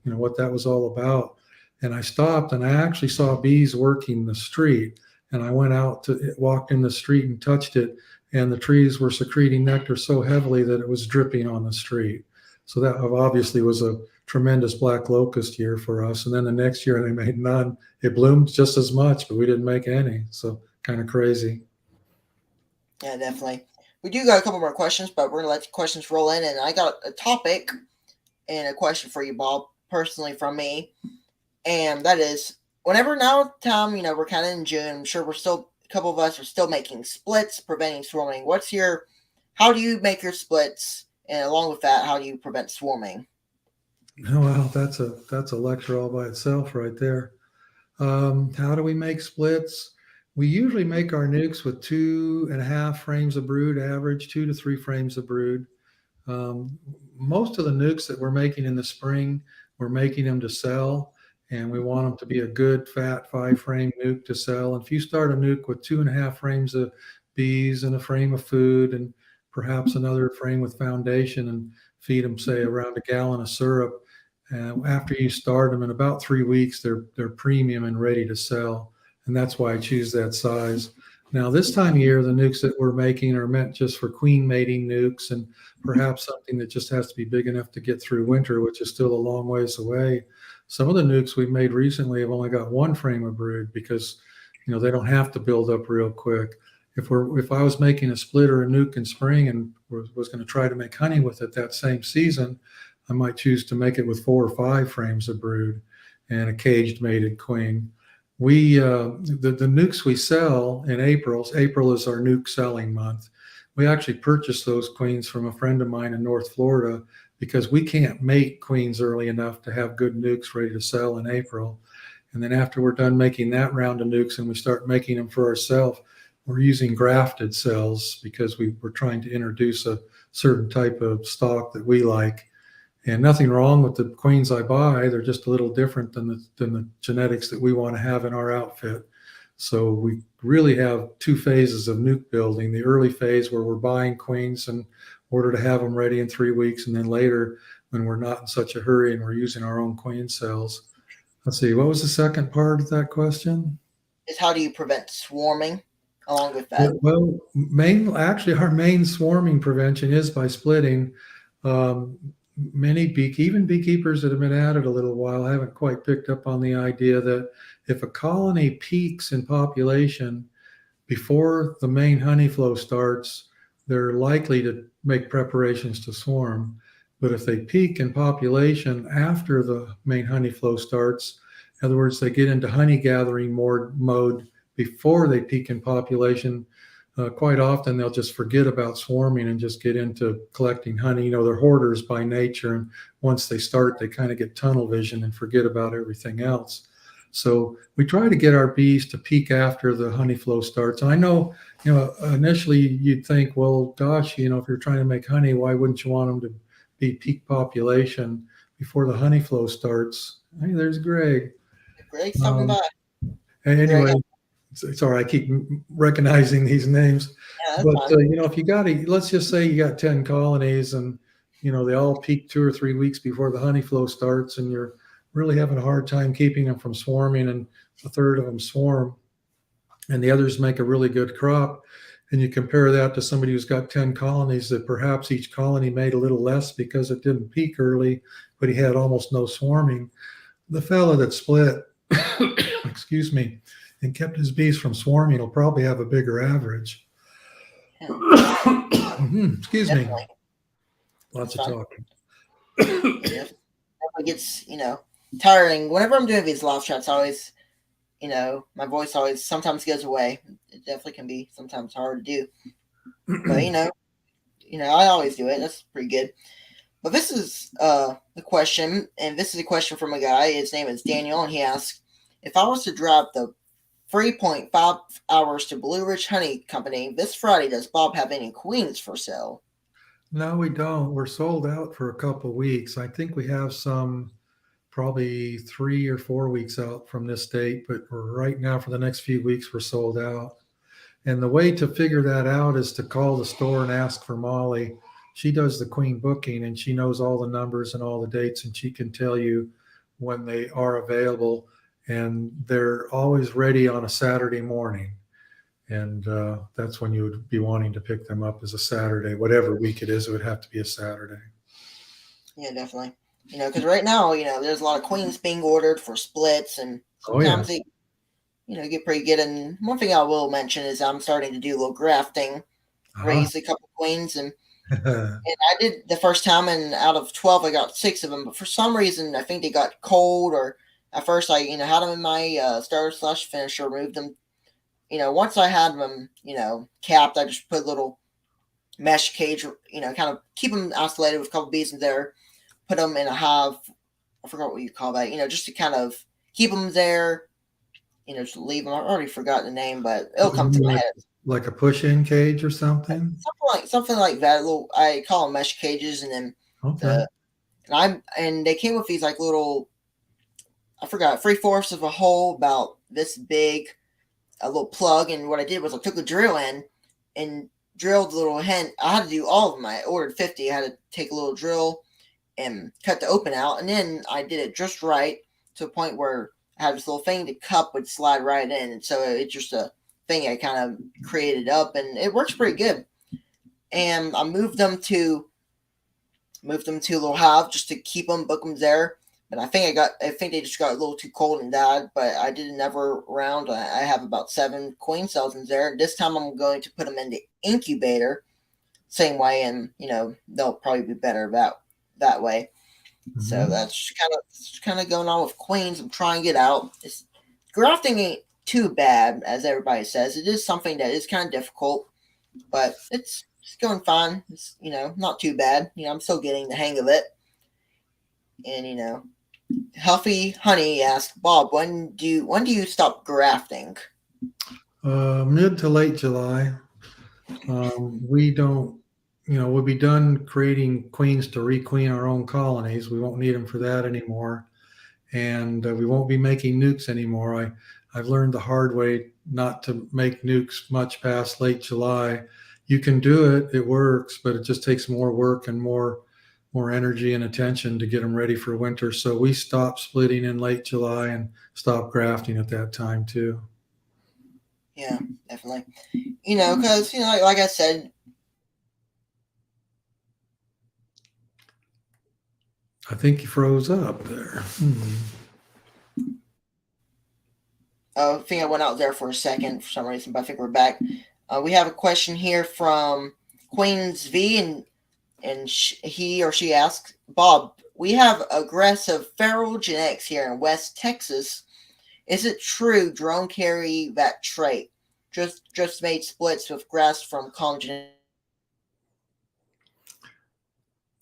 what that was all about. And I stopped and I actually saw bees working the street. And I went out walked in the street and touched it. And the trees were secreting nectar so heavily that it was dripping on the street. So that obviously was a tremendous black locust year for us. And then the next year they made none. It bloomed just as much, but we didn't make any. So kind of crazy. Yeah, definitely. We do got a couple more questions, but we're going to let the questions roll in. And I got a topic and a question for you, Bob, personally from me. And that is, whenever now time, we're kind of in June, I'm sure a couple of us are still making splits, preventing swarming. How do you make your splits? And along with that, how do you prevent swarming? Oh, well, that's a lecture all by itself right there. How do we make splits? We usually make our nukes with 2.5 frames of brood average, 2 to 3 frames of brood. Most of the nukes that we're making in the spring, we're making them to sell, and we want them to be a good fat 5-frame nuke to sell. And if you start a nuke with 2.5 frames of bees and a frame of food and perhaps another frame with foundation and feed them, say, around a gallon of syrup, after you start them in about 3 weeks, they're premium and ready to sell. And that's why I choose that size. Now, this time of year, the nukes that we're making are meant just for queen mating nukes and perhaps something that just has to be big enough to get through winter, which is still a long ways away. Some of the nukes we've made recently have only got 1 frame of brood because, they don't have to build up real quick. If I was making a split or a nuke in spring and was going to try to make honey with it that same season, I might choose to make it with 4 or 5 frames of brood and a caged mated queen. The nukes we sell in April is our nuke selling month. We actually purchased those queens from a friend of mine in North Florida because we can't mate queens early enough to have good nukes ready to sell in April. And then after we're done making that round of nukes and we start making them for ourselves, we're using grafted cells because we're trying to introduce a certain type of stock that we like. And nothing wrong with the queens I buy. They're just a little different than the genetics that we want to have in our outfit. So we really have 2 phases of nuke building. The early phase where we're buying queens in order to have them ready in 3 weeks. And then later when we're not in such a hurry and we're using our own queen cells. Let's see, what was the second part of that question? Is how do you prevent swarming along with that? Well, our main swarming prevention is by splitting. Many even beekeepers that have been at it a little while haven't quite picked up on the idea that if a colony peaks in population before the main honey flow starts, they're likely to make preparations to swarm. But if they peak in population after the main honey flow starts, in other words, they get into honey gathering mode before they peak in population, quite often they'll just forget about swarming and just get into collecting honey. They're hoarders by nature. And once they start, they kind of get tunnel vision and forget about everything else. So we try to get our bees to peak after the honey flow starts. And I know, initially you'd think, well, gosh, if you're trying to make honey, why wouldn't you want them to be peak population before the honey flow starts? Hey, there's Greg. Greg's coming by. Anyway, sorry, I keep recognizing these names. Yeah, but if let's just say you got 10 colonies and they all peak 2 or 3 weeks before the honey flow starts, and you're really having a hard time keeping them from swarming, and a third of them swarm and the others make a really good crop, and you compare that to somebody who's got 10 colonies that perhaps each colony made a little less because it didn't peak early, but he had almost no swarming. The fellow that split excuse me, and kept his bees from swarming, he'll probably have a bigger average. Yeah, Excuse me. definitely. Lots That's of fun. talking. It definitely gets, tiring. Whenever I'm doing these live chats, I always, my voice always sometimes goes away. It definitely can be sometimes hard to do. But, I always do it. That's pretty good. But this is the question, and this is a question from a guy. His name is Daniel, and he asks, if I was to drop the 3.5 hours to Blue Ridge Honey Company this Friday, does Bob have any queens for sale? No, we don't. We're sold out for a couple of weeks. I think we have some probably 3 or 4 weeks out from this date, but right now for the next few weeks, we're sold out. And the way to figure that out is to call the store and ask for Molly. She does the queen booking and she knows all the numbers and all the dates, and she can tell you when they are available. And they're always ready on a Saturday morning. And that's when you would be wanting to pick them up, as a Saturday. Whatever week it is, it would have to be a Saturday. Yeah, definitely. Because right now, there's a lot of queens being ordered for splits, and Oh, yeah. sometimes they, get pretty good. And one thing I will mention is I'm starting to do a little grafting, raise a couple queens, and I did the first time, and out of 12, I got 6 of them. But for some reason, I think they got cold, or at first I, had them in my starter/finisher, removed them. Once I had them, capped, I just put a little mesh cage, kind of keep them isolated with a couple bees in there, put them in a hive. I forgot what you call that, just to kind of keep them there, just leave them. I already forgot the name, but it'll come to my head. Like a push-in cage or something? Something like that. I call them mesh cages, and then Okay. and they came with these like little, I forgot, 3/4 of a hole about this big, a little plug. And what I did was I took the drill in and drilled the little hen. I had to do all of them. I ordered 50. I had to take a little drill and cut the open out, and then I did it just right to a point where I had this little thing the cup would slide right in, and so it's just a thing I kind of created up, and it works pretty good. And I moved them to a little hive just to keep them, book them there. But I think they just got a little too cold and died. But I did another round. I have about 7 queen cells in there. This time I'm going to put them in the incubator, same way, and they'll probably be better that way. Mm-hmm. So that's kind of going on with queens. I'm trying it out. Grafting ain't too bad, as everybody says. It is something that is kind of difficult, but it's going fine. It's not too bad. I'm still getting the hang of it. And Healthy Honey asked Bob, when do you stop grafting? Mid to late July. We don't, we'll be done creating queens to requeen our own colonies. We won't need them for that anymore. And we won't be making nukes anymore. I've learned the hard way not to make nukes much past late July. You can do it, it works, but it just takes more work and more energy and attention to get them ready for winter. So we stopped splitting in late July and stopped grafting at that time too. Yeah, definitely. Because, like I said, I think you froze up there. I think I went out there for a second for some reason, but I think we're back. We have a question here from Queens V, and he or she asks, Bob, we have aggressive feral genetics here in West Texas. Is it true drone carry that trait? Just made splits with grass from colony.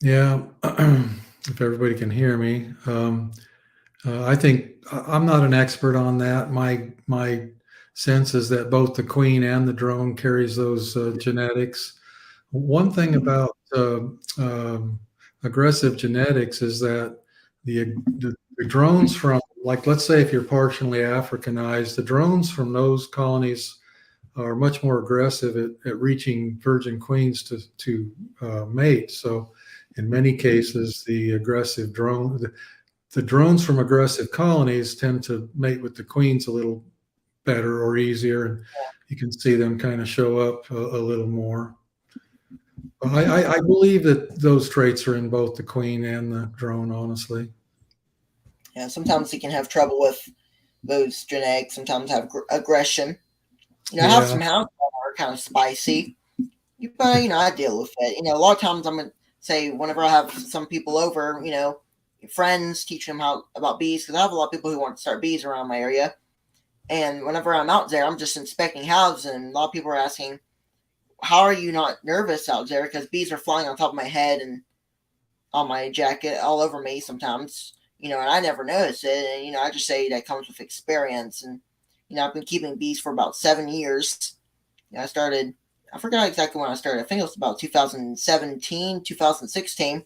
Yeah, if everybody can hear me. I think I'm not an expert on that. My sense is that both the queen and the drone carries those genetics. One thing about aggressive genetics is that the drones from, like, let's say if you're partially Africanized, the drones from those colonies are much more aggressive at reaching virgin queens to mate. So in many cases, the aggressive drone, the drones from aggressive colonies tend to mate with the queens a little better or easier, and you can see them kind of show up a little more. I believe that those traits are in both the queen and the drone, honestly. Yeah, sometimes you can have trouble with those genetics sometimes have aggression. I have Yeah. some houses that are kind of spicy, but I deal with it. A lot of times I'm gonna say whenever I have some people over, friends, teach them how about bees because I have a lot of people who want to start bees around my area. And whenever I'm out there, I'm just inspecting hives, and a lot of people are asking, "How are you not nervous out there?" Because bees are flying on top of my head and on my jacket, all over me sometimes. And I never notice it. And I just say that comes with experience. And I've been keeping bees for about 7 years. I started. I forgot exactly when I started. I think it was about 2017, 2016.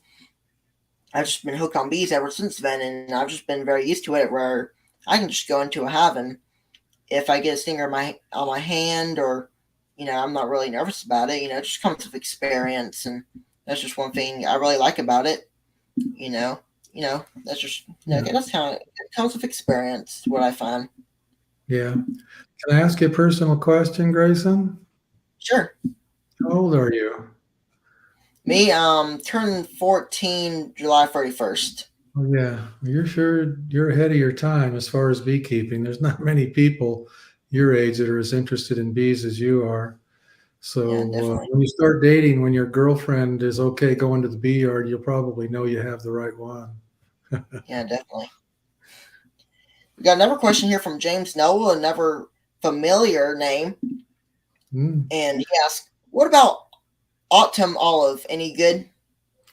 I've just been hooked on bees ever since then, and I've just been very used to it. Where I can just go into a hive, and if I get a stinger on my hand, or I'm not really nervous about it. It just comes with experience, and that's just one thing I really like about it. You know, that's just Yeah. that's how it comes with experience. What I find. Yeah. Can I ask you a personal question, Grayson? Sure. How old are you? Me, turning 14 July 31st. Oh, yeah. You're sure you're ahead of your time as far as beekeeping. There's not many people your age that are as interested in bees as you are. Yeah, So definitely. when you start dating, when your girlfriend is okay going to the bee yard, you'll probably know you have the right one. Yeah, definitely. We got another question here from James Noel, another familiar name, Mm. and he asks, "What about autumn olive? Any good?"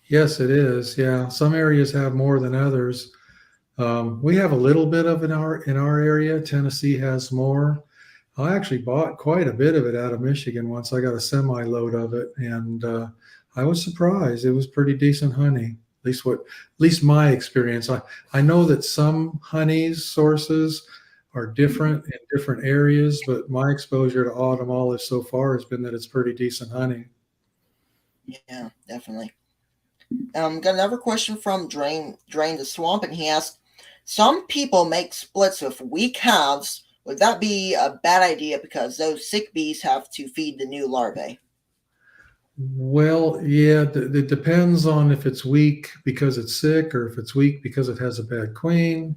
Yes, it is. Yeah, some areas have more than others. We have a little bit of it in our area. Tennessee has more. I actually bought quite a bit of it out of Michigan once. I got a semi load of it, and I was surprised. It was pretty decent honey. At least my experience. I know that some honey sources are different in different areas, but my exposure to autumn olive so far has been that it's pretty decent honey. Yeah, definitely. Got another question from Drain the Swamp, and he asked, "Some people make splits with weak halves. Would that be a bad idea because those sick bees have to feed the new larvae?" Well, yeah, it depends on if it's weak because it's sick or if it's weak because it has a bad queen.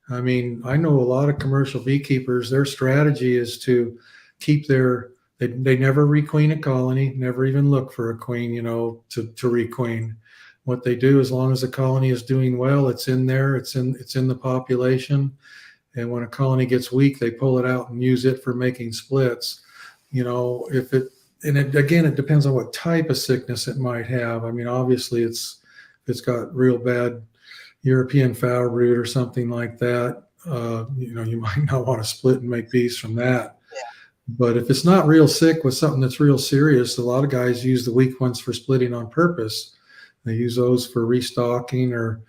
I mean, I know a lot of commercial beekeepers, their strategy is to keep they never requeen a colony, never even look for a queen, to requeen. What they do, as long as the colony is doing well, it's in there, it's in the population. And when a colony gets weak, they pull it out and use it for making splits. If it and it, again, it depends on what type of sickness it might have. I mean, obviously, it's got real bad European foul root or something like that. You might not want to split and make bees from that. But if it's not real sick with something that's real serious, a lot of guys use the weak ones for splitting on purpose. They use those for restocking or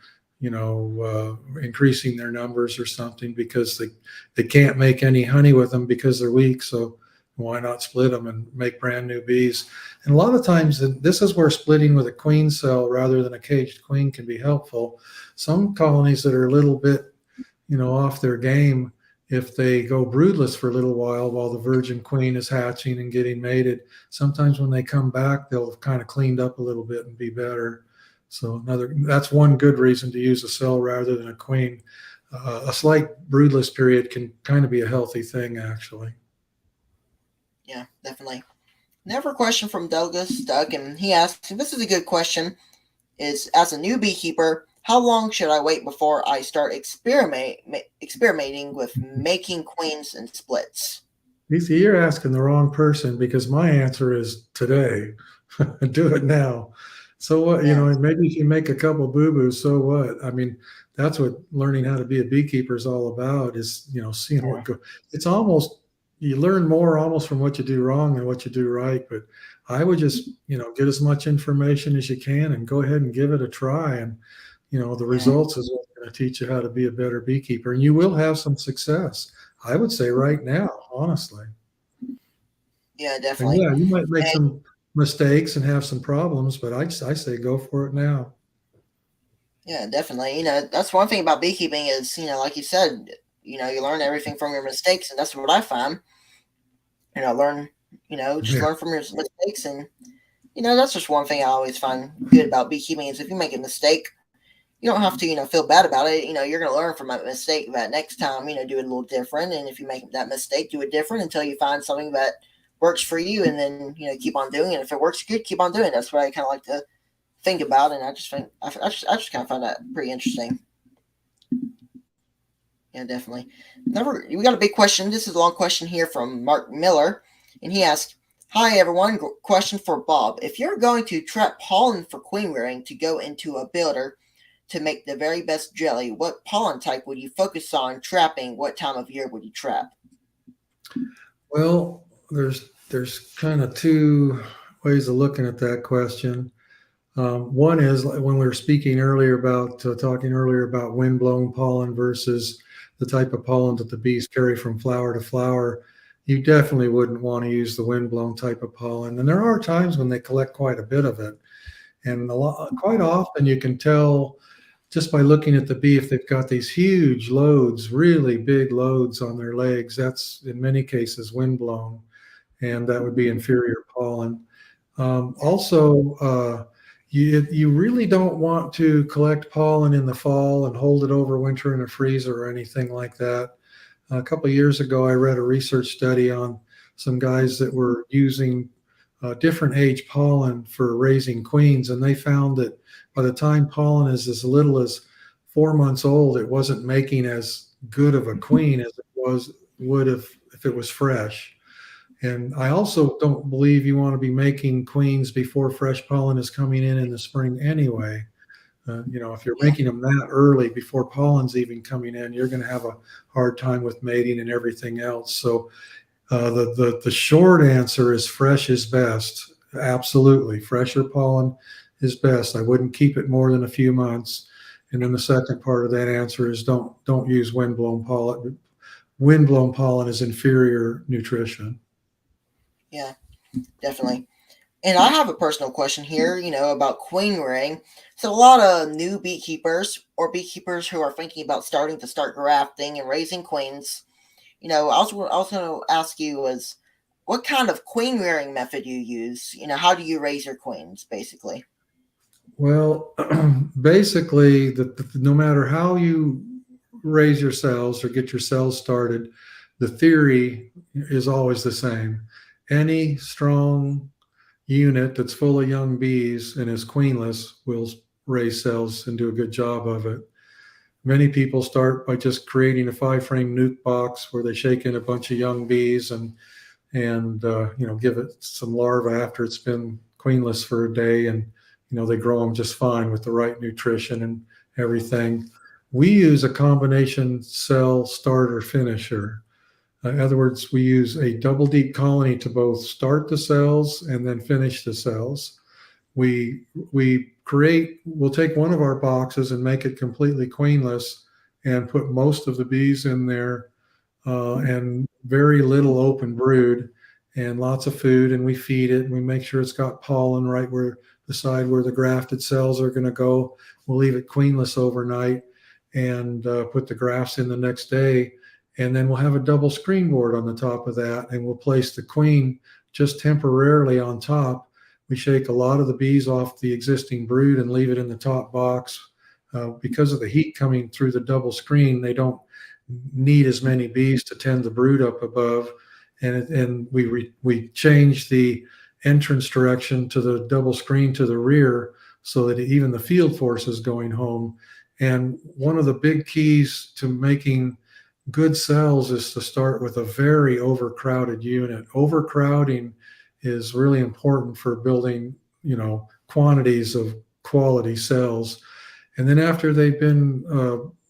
increasing their numbers or something because they can't make any honey with them because they're weak. So why not split them and make brand new bees? And a lot of times, this is where splitting with a queen cell rather than a caged queen can be helpful. Some colonies that are a little bit, off their game, if they go broodless for a little while the virgin queen is hatching and getting mated, sometimes when they come back, they'll have kind of cleaned up a little bit and be better. So that's one good reason to use a cell rather than a queen. A slight broodless period can kind of be a healthy thing, actually. Yeah, definitely. Another question from Doug, and he asks, and this is a good question, is as a new beekeeper, how long should I wait before I start experimenting with making queens and splits? You see, you're asking the wrong person because my answer is today. Do it now. So what, Yeah, maybe if you make a couple boo-boos, so what? I mean, that's what learning how to be a beekeeper is all about is, seeing yeah, it's almost, you learn more almost from what you do wrong than what you do right. But I would just, get as much information as you can and go ahead and give it a try. And, the yeah, results is what's going to teach you how to be a better beekeeper. And you will have some success. I would say right now, honestly. yeah, And definitely. yeah, you might make And some mistakes and have some problems, but I say go for it now. yeah, definitely. That's one thing about beekeeping is, like you said, you learn everything from your mistakes, and that's what I find. Learn, just Yeah. learn from your mistakes, and that's just one thing I always find good about beekeeping is if you make a mistake, you don't have to, feel bad about it. You're going to learn from that mistake. That next time, do it a little different. And if you make that mistake, do it different until you find something that works for you, and then keep on doing it. If it works good, keep on doing it. That's what I kind of like to think about, and I just think I just kind of find that pretty interesting. Yeah, definitely. We got a big question. This is a long question here from Mark Miller, and he asked, "Hi everyone. Question for Bob: If you're going to trap pollen for queen rearing to go into a builder to make the very best jelly, what pollen type would you focus on trapping? What time of year would you trap?" Well, there's kind of two ways of looking at that question. One is when we were speaking earlier about talking earlier about windblown pollen versus the type of pollen that the bees carry from flower to flower. You definitely wouldn't want to use the windblown type of pollen. And there are times when they collect quite a bit of it. And quite often you can tell just by looking at the bee if they've got these huge loads, really big loads on their legs. That's in many cases windblown, and that would be inferior pollen. Also, you really don't want to collect pollen in the fall and hold it over winter in a freezer or anything like that. A couple of years ago, I read a research study on some guys that were using different age pollen for raising queens, and they found that by the time pollen is as little as 4 months old, it wasn't making as good of a queen as it would if it was fresh. And I also don't believe you want to be making queens before fresh pollen is coming in the spring anyway. If you're making them that early before pollen's even coming in, you're going to have a hard time with mating and everything else. So the short answer is fresh is best. Absolutely, fresher pollen is best. I wouldn't keep it more than a few months. And then the second part of that answer is don't use windblown pollen. Windblown pollen is inferior nutrition. Yeah, definitely. And I have a personal question here, about queen rearing. So a lot of new beekeepers or beekeepers who are thinking about starting to start grafting and raising queens, I was going to ask you is what kind of queen rearing method you use? How do you raise your queens, basically? Well, basically, no matter how you raise your cells or get your cells started, the theory is always the same. Any strong unit that's full of young bees and is queenless will raise cells and do a good job of it. Many people start by just creating a 5-frame nuke box where they shake in a bunch of young bees and give it some larvae after it's been queenless for a day, and they grow them just fine with the right nutrition and everything. We use a combination cell starter finisher. In other words, we use a double deep colony to both start the cells and then finish the cells. We'll take one of our boxes and make it completely queenless and put most of the bees in there and very little open brood and lots of food, and we feed it and we make sure it's got pollen right where the side where the grafted cells are going to go. We'll leave it queenless overnight and put the grafts in the next day, and then we'll have a double screen board on the top of that, and we'll place the queen just temporarily on top. We shake a lot of the bees off the existing brood and leave it in the top box. Because of the heat coming through the double screen, they don't need as many bees to tend the brood up above, and we change the entrance direction to the double screen to the rear so that even the field force is going home. And one of the big keys to making good cells is to start with a very overcrowded unit. Overcrowding is really important for building, quantities of quality cells. And then after they've been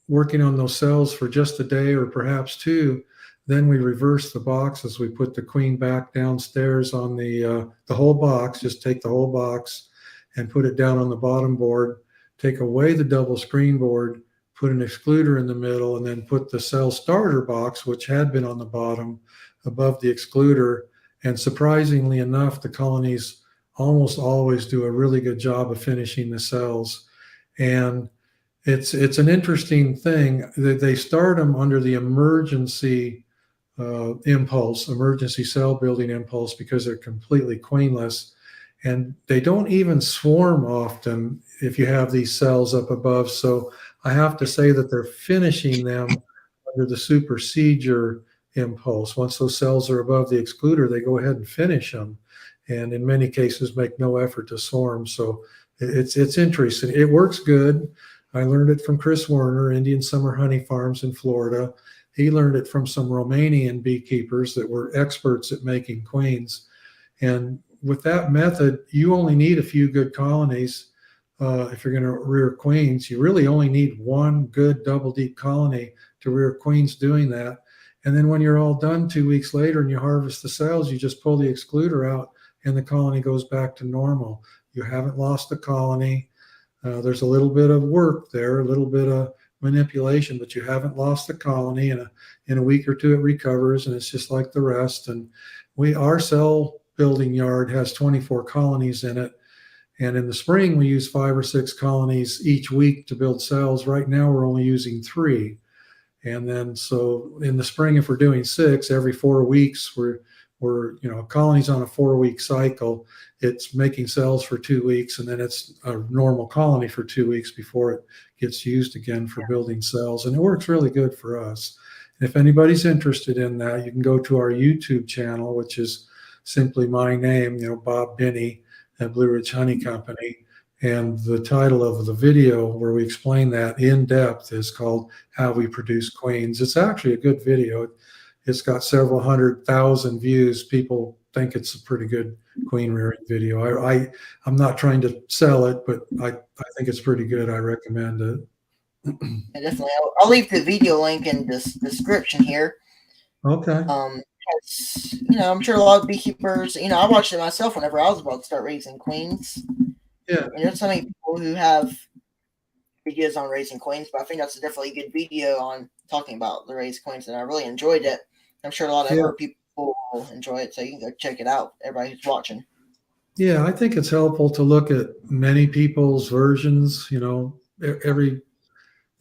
working on those cells for just a day or perhaps two, then we reverse the boxes. We put the queen back downstairs on the whole box. Just take the whole box and put it down on the bottom board. Take away the double screen board, put an excluder in the middle, and then put the cell starter box, which had been on the bottom, above the excluder. And surprisingly enough, the colonies almost always do a really good job of finishing the cells. And it's an interesting thing that they start them under the emergency emergency cell building impulse, because they're completely queenless. and they don't even swarm often if you have these cells up above. So I have to say that they're finishing them under the supersedure impulse. Once those cells are above the excluder, they go ahead and finish them, and in many cases make no effort to swarm. So it's interesting. It works good. I learned it from Chris Werner, Indian Summer Honey Farms in Florida. He learned it from some Romanian beekeepers that were experts at making queens. And with that method, you only need a few good colonies. If you're going to rear queens, you really only need one good double deep colony to rear queens doing that. And then when you're all done 2 weeks later and you harvest the cells, you just pull the excluder out and the colony goes back to normal. You haven't lost the colony. There's a little bit of work there, a little bit of manipulation, but you haven't lost the colony. In a week or two, it recovers, and it's just like the rest. And our cell building yard has 24 colonies in it. And in the spring, we use 5 or 6 colonies each week to build cells. Right now, we're only using 3. And then, so in the spring, if we're doing 6, every 4 weeks, we're colonies on a 4-week cycle. It's making cells for 2 weeks, and then it's a normal colony for 2 weeks before it gets used again for building cells. And it works really good for us. And if anybody's interested in that, you can go to our YouTube channel, which is simply my name, Bob Binnie at Blue Ridge Honey Company. And the title of the video where we explain that in depth is called How We Produce Queens. It's actually a good video. It's got several 100,000 views. People think it's a pretty good queen rearing video. I'm not trying to sell it, but I think it's pretty good. I recommend it. Yeah, definitely. I'll leave the video link in this description here. Okay. I'm sure a lot of beekeepers, I watched it myself whenever I was about to start raising queens. Yeah. And there's so many people who have videos on raising queens, but I think that's definitely a good video on talking about the raised queens, and I really enjoyed it. I'm sure a lot of other people will enjoy it, so you can go check it out, everybody who's watching. Yeah, I think it's helpful to look at many people's versions. There's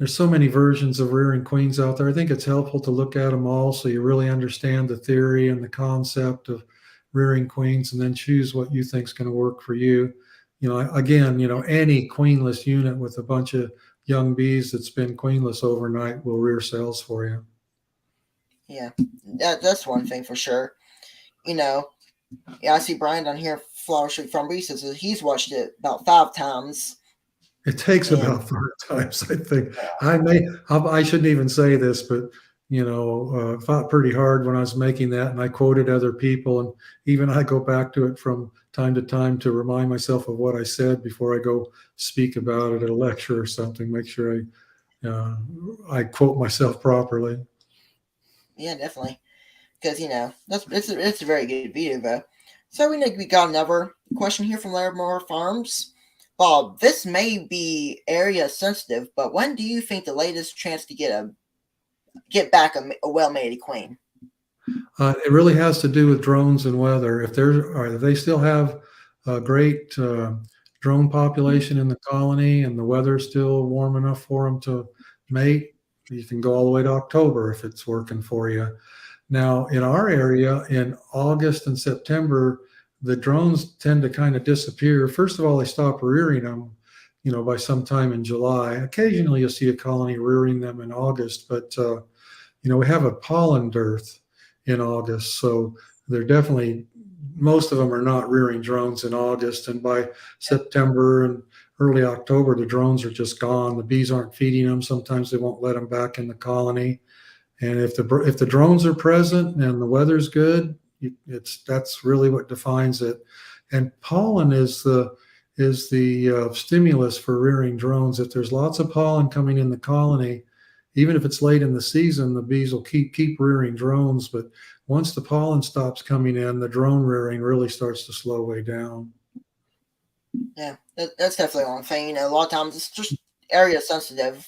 so many versions of rearing queens out there. I think it's helpful to look at them all so you really understand the theory and the concept of rearing queens, and then choose what you think is going to work for you. Any queenless unit with a bunch of young bees that's been queenless overnight will rear cells for you. Yeah, that's one thing for sure. I see Brian down here, Flower Street Farm Bee, says he's watched it about 5 times. It takes about 5 times, I think. I shouldn't even say this, but fought pretty hard when I was making that, and I quoted other people, and even I go back to it from time to time to remind myself of what I said before I go speak about it at a lecture or something. Make sure I quote myself properly. Yeah, definitely, because it's a very good video though. So we got another question here from Larimore Farms. Bob, this may be area sensitive, but when do you think the latest chance to get back a well-mated queen? It really has to do with drones and weather. If they still have a great drone population in the colony and the weather's still warm enough for them to mate, you can go all the way to October if it's working for you. Now, in our area, in August and September, the drones tend to kind of disappear. First of all, they stop rearing them, by sometime in July. Occasionally, you'll see a colony rearing them in August, but we have a pollen dearth in August, so they're definitely, most of them are not rearing drones in August, and by September and early October, the drones are just gone. The bees aren't feeding them. Sometimes they won't let them back in the colony. And if the drones are present and the weather's good, that's really what defines it. And pollen is the stimulus for rearing drones. If there's lots of pollen coming in the colony, even if it's late in the season, the bees will keep rearing drones. But once the pollen stops coming in, the drone rearing really starts to slow way down. Yeah, that's definitely one thing. A lot of times it's just area sensitive,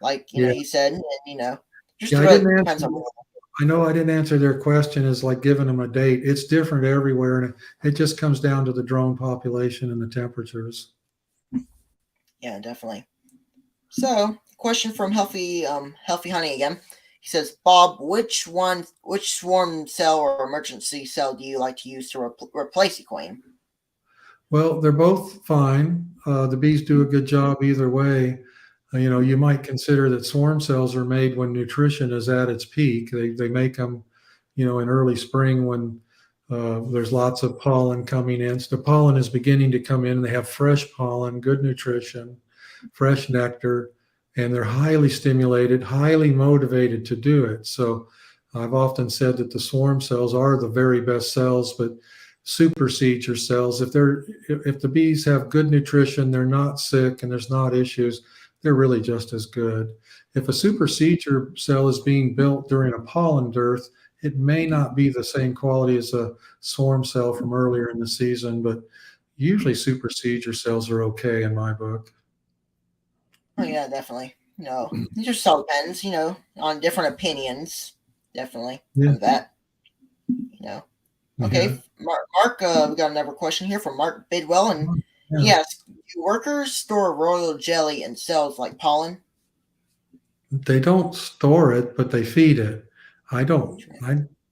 like you said, and just really depends on. I know I didn't answer their question as like giving them a date. It's different everywhere, and it just comes down to the drone population and the temperatures. Yeah, definitely. So, question from Healthy Honey again. He says, Bob, which swarm cell or emergency cell do you like to use to replace a queen? Well, they're both fine. The bees do a good job either way. You might consider that swarm cells are made when nutrition is at its peak. They make them, in early spring when there's lots of pollen coming in. So the pollen is beginning to come in, and they have fresh pollen, good nutrition, fresh nectar, and they're highly stimulated, highly motivated to do it. So I've often said that the swarm cells are the very best cells, but supersede your cells. If the bees have good nutrition, they're not sick, and there's not issues, they're really just as good. If a supersedure cell is being built during a pollen dearth, it may not be the same quality as a swarm cell from earlier in the season, but usually supersedure cells are okay in my book. Oh yeah, definitely. It just all depends, on different opinions. Definitely Yeah. on that. Okay, Yeah. Mark, we got another question here from Mark Bidwell, and he Yeah. asks, do workers store royal jelly in cells like pollen? They don't store it, but they feed it. I don't.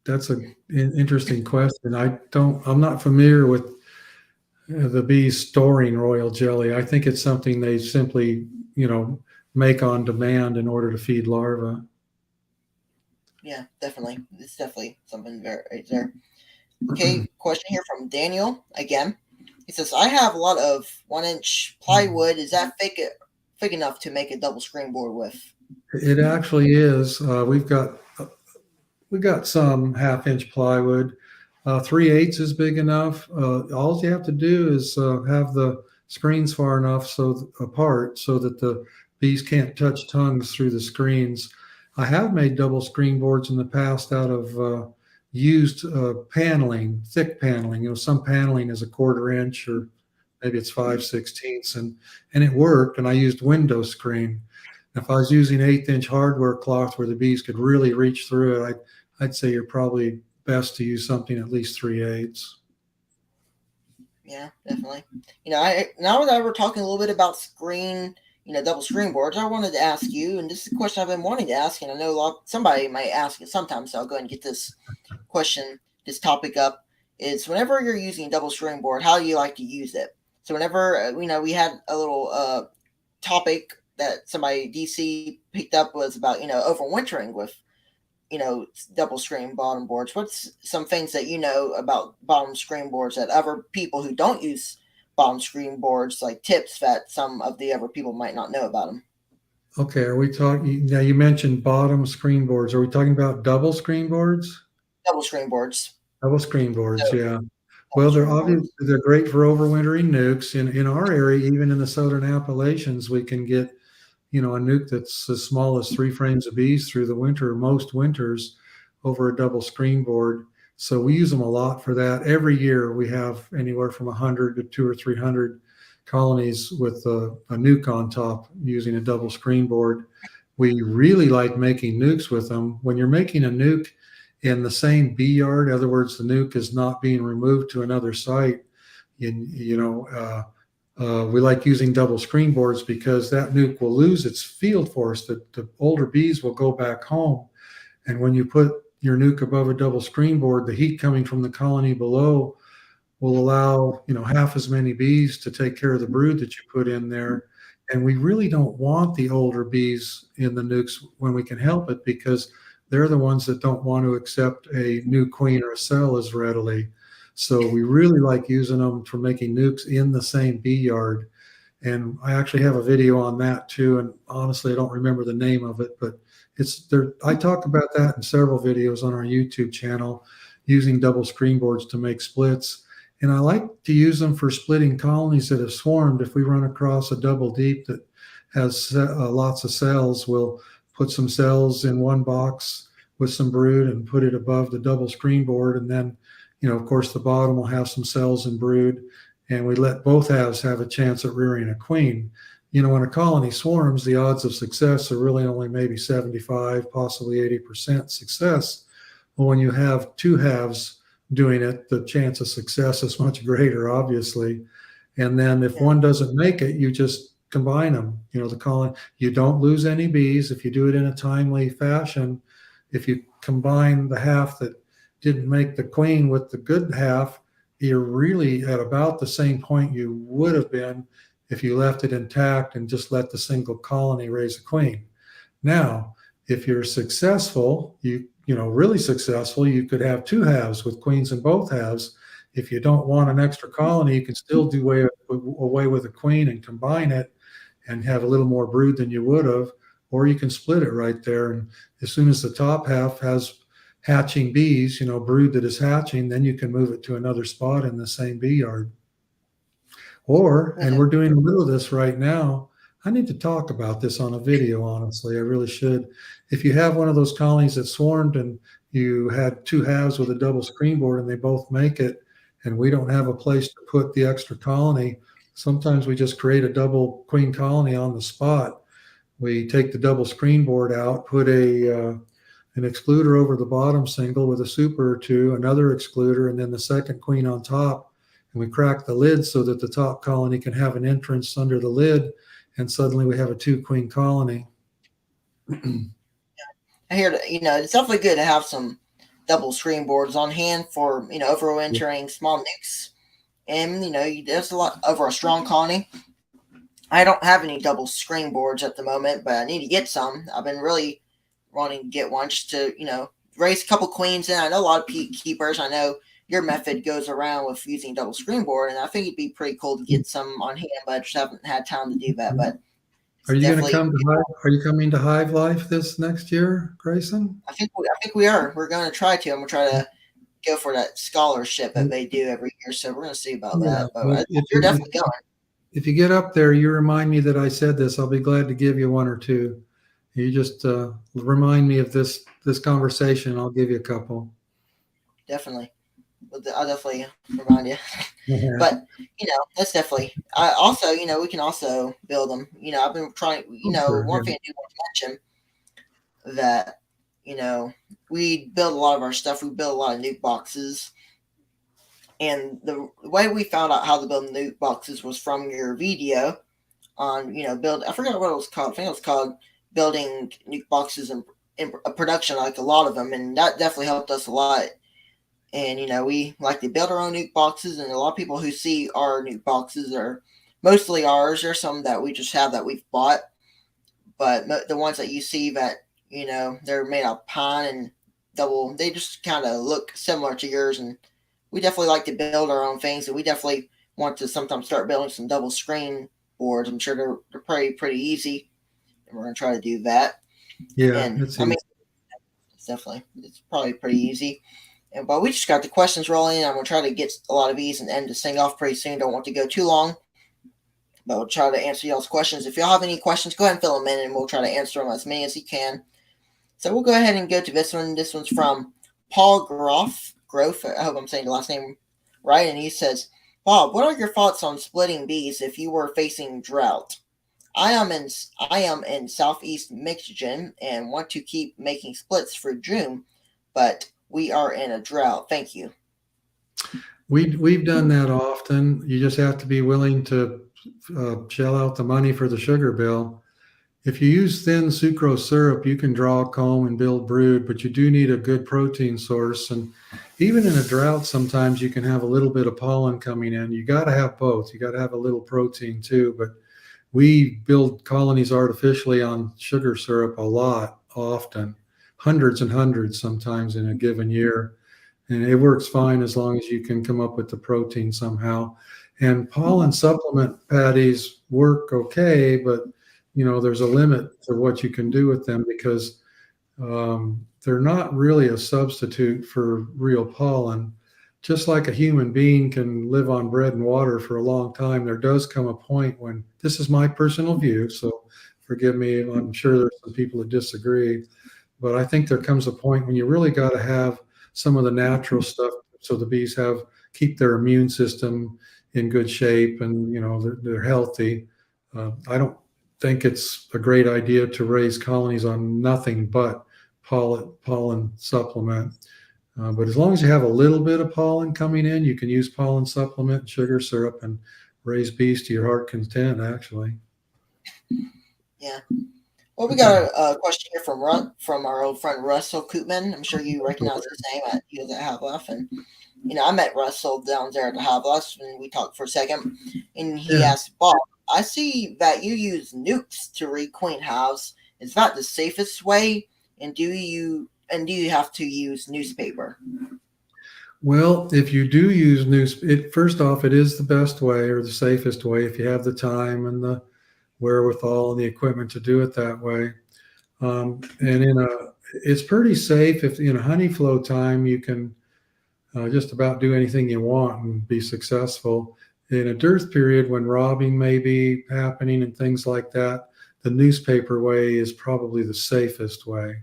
That's an interesting question. I'm not familiar with the bees storing royal jelly. I think it's something they simply, make on demand in order to feed larvae. Yeah, definitely. It's definitely something right there. Okay, question here from Daniel again. He says, I have a lot of 1-inch plywood. Is that thick enough to make a double screen board with? It actually is. We got some 1/2 inch plywood. 3/8 is big enough. All you have to do is have the screens far enough apart so that the bees can't touch tongues through the screens. I have made double screen boards in the past out of used paneling, thick paneling. Some paneling is 1/4 inch or maybe it's 5/16, and it worked. And I used window screen. If I was using 1/8 inch hardware cloth where the bees could really reach through it, I'd say you're probably best to use something at least 3/8. Yeah, definitely. Now that we're talking a little bit about double screen boards, I wanted to ask you, and this is a question I've been wanting to ask, and I know somebody might ask it sometimes, so I'll go ahead and get this topic up. Is whenever you're using a double screen board, how do you like to use it? So whenever we had a little topic that somebody DC picked up was about overwintering with double screen bottom boards. What's some things that about bottom screen boards that other people who don't use bottom screen boards, like tips that some of the other people might not know about them? Okay, are we talking now? You mentioned bottom screen boards. Are we talking about double screen boards? Double screen boards. Double screen boards, So, yeah. double Well, they're screen obviously boards. they're great for overwintering nukes. In our area, even in the southern Appalachians, we can get a nuke that's as small as 3 frames of bees through the winter, most winters, over a double screen board. So we use them a lot for that. Every year we have anywhere from 100 to 200 or 300 colonies with a nuke on top using a double screen board. We really like making nukes with them. When you're making a nuke in the same bee yard, in other words, the nuke is not being removed to another site, we like using double screen boards because that nuke will lose its field force. The older bees will go back home. And when you put your nuke above a double screen board, the heat coming from the colony below will allow, half as many bees to take care of the brood that you put in there. And we really don't want the older bees in the nukes when we can help it, because they're the ones that don't want to accept a new queen or a cell as readily. So we really like using them for making nukes in the same bee yard. And I actually have a video on that too. And honestly, I don't remember the name of it, but it's there. I talk about that in several videos on our YouTube channel, using double screen boards to make splits. And I like to use them for splitting colonies that have swarmed. If we run across a double deep that has lots of cells, we'll put some cells in one box with some brood and put it above the double screen board. And then, of course, the bottom will have some cells and brood. And we let both halves have a chance at rearing a queen. When a colony swarms, the odds of success are really only maybe 75, possibly 80% success. Well, when you have two halves doing it, the chance of success is much greater, obviously. And then if one doesn't make it, you just combine them. The colony, you don't lose any bees if you do it in a timely fashion. If you combine the half that didn't make the queen with the good half, you're really at about the same point you would have been if you left it intact and just let the single colony raise a queen. Now, if you're successful, really successful, you could have two halves with queens in both halves. If you don't want an extra colony, you can still do away with a queen and combine it and have a little more brood than you would have, or you can split it right there. And as soon as the top half has hatching bees, brood that is hatching, then you can move it to another spot in the same bee yard. And we're doing a little of this right now. I need to talk about this on a video, honestly. I really should. If you have one of those colonies that swarmed and you had two halves with a double screen board and they both make it, and we don't have a place to put the extra colony, sometimes we just create a double queen colony on the spot. We take the double screen board out, put an excluder over the bottom single with a super or two, another excluder, and then the second queen on top. And we crack the lid so that the top colony can have an entrance under the lid, and suddenly we have a two queen colony. I hear that, it's definitely good to have some double screen boards on hand for, overwintering small nukes. And, there's a lot over a strong colony. I don't have any double screen boards at the moment, but I need to get some. I've been really wanting to get one just to, raise a couple queens in. I know a lot of beekeepers. I know your method goes around with using double screen board, and I think it'd be pretty cool to get some on hand, but I just haven't had time to do that. But are you going to come to Hive? Are you coming to Hive Life this next year, Grayson? I think we are. We're going to try to. I'm going to try to go for that scholarship that they do every year. So we're going to see about that. But you're definitely going. If you get up there, you remind me that I said this. I'll be glad to give you one or two. You just remind me of this conversation. I'll give you a couple. Definitely. I'll definitely remind you. Yeah. But, that's definitely. Also, we can also build them. I've been trying, one thing I do want to mention that, we build a lot of our stuff. We build a lot of nuke boxes. And the way we found out how to build nuke boxes was from your video on, I forgot what it was called. I think it was called building nuke boxes in production, like a lot of them. And that definitely helped us a lot. And, we like to build our own nuke boxes. And a lot of people who see our nuke boxes are mostly ours. There's some that we just have that we've bought. But the ones that you see that, they're made of pine and double, they just kind of look similar to yours. And we definitely like to build our own things. And we definitely want to sometimes start building some double screen boards. I'm sure they're pretty easy. And we're going to try to do that. Yeah. And it's probably pretty easy. But we just got the questions rolling. I'm going to try to get a lot of these and end this thing off pretty soon. Don't want to go too long. But we'll try to answer y'all's questions. If y'all have any questions, go ahead and fill them in, and we'll try to answer them as many as you can. So we'll go ahead and go to this one. This one's from Paul Groff. I hope I'm saying the last name right. And he says, Bob, what are your thoughts on splitting bees if you were facing drought? I am in Southeast Michigan and want to keep making splits for June, but we are in a drought. Thank you. We've done that often. You just have to be willing to shell out the money for the sugar bill. If you use thin sucrose syrup, you can draw a comb and build brood, but you do need a good protein source. And even in a drought, sometimes you can have a little bit of pollen coming in. You got to have both. You got to have a little protein too. But we build colonies artificially on sugar syrup a lot, often, hundreds and hundreds sometimes in a given year. And it works fine as long as you can come up with the protein somehow. And pollen supplement patties work okay, but there's a limit to what you can do with them because they're not really a substitute for real pollen. Just like a human being can live on bread and water for a long time, there does come a point when, this is my personal view, so forgive me, I'm sure there's some people that disagree, but I think there comes a point when you really got to have some of the natural stuff so the bees keep their immune system in good shape and they're healthy. I don't think it's a great idea to raise colonies on nothing but pollen supplement. But as long as you have a little bit of pollen coming in, you can use pollen supplement, sugar syrup, and raise bees to your heart content, actually. Yeah. Well, we got a question here from our old friend Russell Koopman. I'm sure you recognize his name. He was at Haveloff, and I met Russell down there at the Haveloff, and we talked for a second. And he Yeah. asked, Bob, I see that you use nukes to requeen hives. Is that the safest way? And do you have to use newspaper? Well, if you do use first off, it is the best way or the safest way if you have the time and the wherewithal and the equipment to do it that way. And it's pretty safe. If in a honey flow time, you can just about do anything you want and be successful. In a dearth period, when robbing may be happening and things like that, the newspaper way is probably the safest way.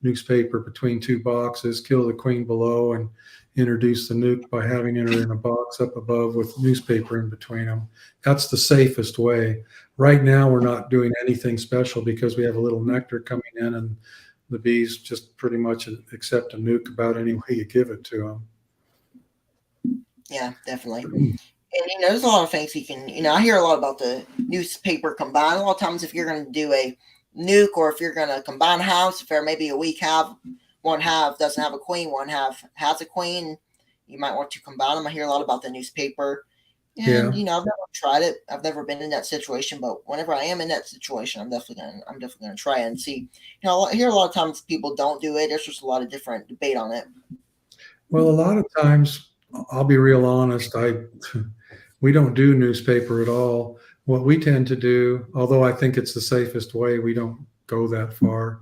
Newspaper between two boxes, kill the queen below, and introduce the nuke by having her in a box up above with newspaper in between them. That's the safest way. Right now, we're not doing anything special because we have a little nectar coming in, and the bees just pretty much accept a nuke about any way you give it to them. Yeah, definitely. And there's a lot of things you can. I hear a lot about the newspaper combine. A lot of times, if you're going to do a nuke or if you're going to combine hives, if there may be a weak hive, one hive doesn't have a queen, one hive has a queen, you might want to combine them. I hear a lot about the newspaper. And Yeah. I've never tried it. I've never been in that situation, but whenever I am in that situation, I'm definitely gonna try it and see. I hear a lot of times people don't do it. There's just a lot of different debate on it. Well, a lot of times, I'll be real honest, we don't do newspaper at all. What we tend to do, although I think it's the safest way, we don't go that far.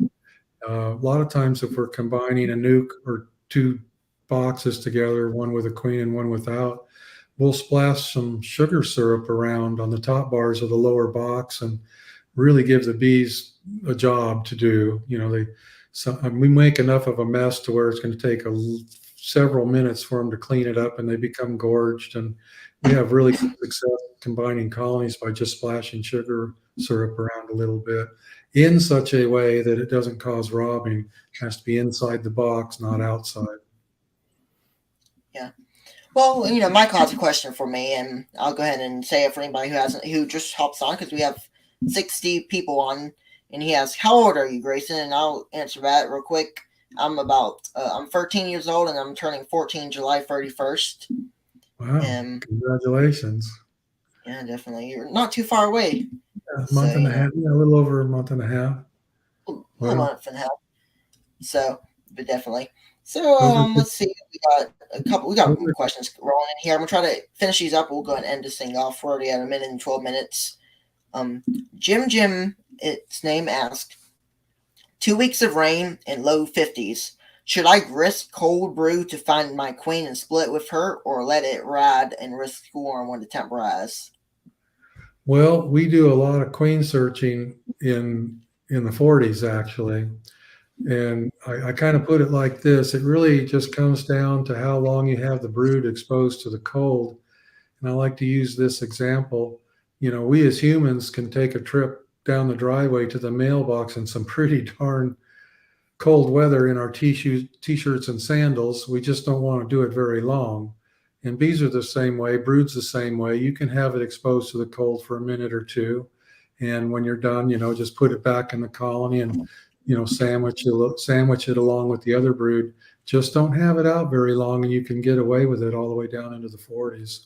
A lot of times, if we're combining a nuke or two boxes together, one with a queen and one without, we'll splash some sugar syrup around on the top bars of the lower box and really give the bees a job to do. We make enough of a mess to where it's going to take several minutes for them to clean it up, and they become gorged. And we have really good success combining colonies by just splashing sugar syrup around a little bit in such a way that it doesn't cause robbing. It has to be inside the box, not outside. Yeah. Well, Michael has a question for me, and I'll go ahead and say it for anybody who just hops on, because we have 60 people on, and he asks, "How old are you, Grayson?" And I'll answer that real quick. I'm 13 years old, and I'm turning 14 July 31st. Wow! Congratulations. Yeah, definitely. You're not too far away. A month and a half. Yeah, a little over a month and a half. A month and a half. So, but definitely. So let's see. We got questions rolling in here. I'm gonna try to finish these up. We'll go ahead and end this thing off. We're already at 1 minute and 12 minutes. Jim, its name asked, 2 weeks of rain and low 50s. Should I risk cold brew to find my queen and split with her, or let it ride and risk scoring when the temp rise? Well, we do a lot of queen searching in the 40s, actually. And I kind of put it like this. It really just comes down to how long you have the brood exposed to the cold. And I like to use this example. We as humans can take a trip down the driveway to the mailbox in some pretty darn cold weather in our t-shirts and sandals. We just don't want to do it very long. And bees are the same way, brood's the same way. You can have it exposed to the cold for a minute or two. And when you're done, just put it back in the colony and sandwich it along with the other brood. Just don't have it out very long, and you can get away with it all the way down into the 40s.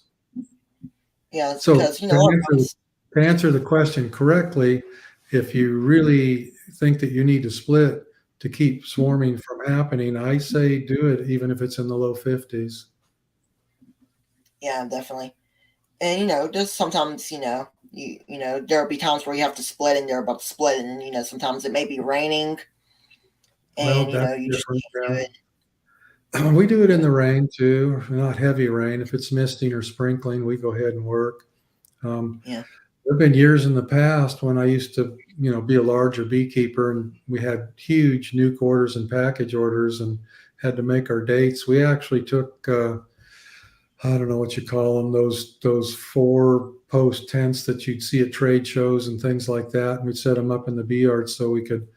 Yeah, so because, to answer the question correctly, if you really think that you need to split to keep swarming from happening, I say do it even if it's in the low 50s. Yeah, definitely. And just sometimes there'll be times where you have to split and they're about to split, and sometimes it may be raining, and you just can't do it. We do it in the rain too, not heavy rain. If it's misting or sprinkling, we go ahead and work. Yeah. There have been years in the past when I used to be a larger beekeeper, and we had huge nuke orders and package orders and had to make our dates. We actually took I don't know what you call them, those 4-post tents that you'd see at trade shows and things like that. And we'd set them up in the bee yard so we could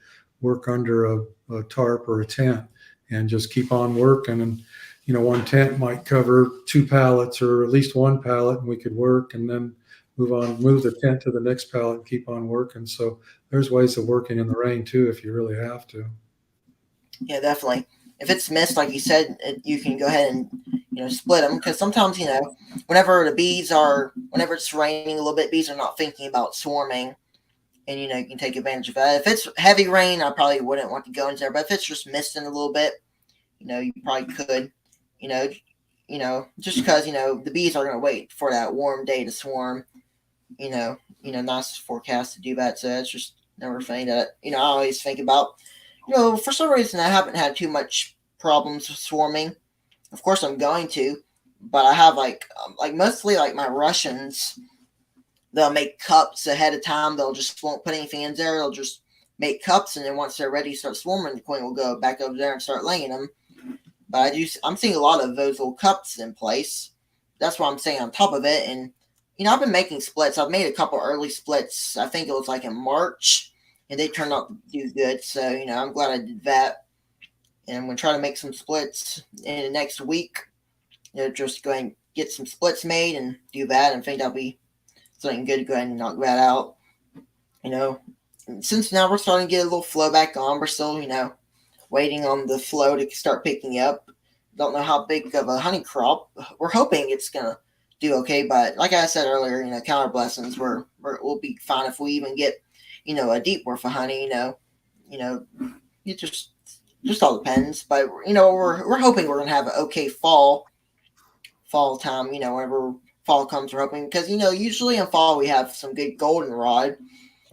work under a tarp or a tent and just keep on working. And, one tent might cover 2 pallets or at least 1 pallet, and we could work. And then move the tent to the next pallet and keep on working. So there's ways of working in the rain too, if you really have to. Yeah, definitely. If it's mist, like you said, you can go ahead and split them, because sometimes whenever it's raining a little bit, bees are not thinking about swarming, and you can take advantage of that. If it's heavy rain, I probably wouldn't want to go into there, but if it's just misting a little bit, you probably could, you know, just because the bees are going to wait for that warm day to swarm. Nice forecast to do that. So it's just another thing that I always think about. For some reason I haven't had too much problems with swarming. Of course I'm going to, but I have like mostly like my Russians. They'll make cups ahead of time. They'll just won't put anything in there. They'll just make cups, and then once they're ready to start swarming, the queen will go back over there and start laying them. But I'm seeing a lot of those little cups in place. That's why I'm saying on top of it. And I've been making splits. I've made a couple early splits. I think it was like in March, and they turned out to do good. So I'm glad I did that. And I'm gonna try to make some splits in the next week. Just go ahead and get some splits made and do that. And think that'll be something good to go ahead and knock that out. Since now we're starting to get a little flow back on, we're still waiting on the flow to start picking up. Don't know how big of a honey crop. We're hoping it's gonna do okay, but like I said earlier, counter blessings, we'll be fine if we even get a deep worth of honey. It just all depends. But we're hoping we're gonna have an okay fall time. Whenever fall comes, we're hoping, because usually in fall we have some good goldenrod.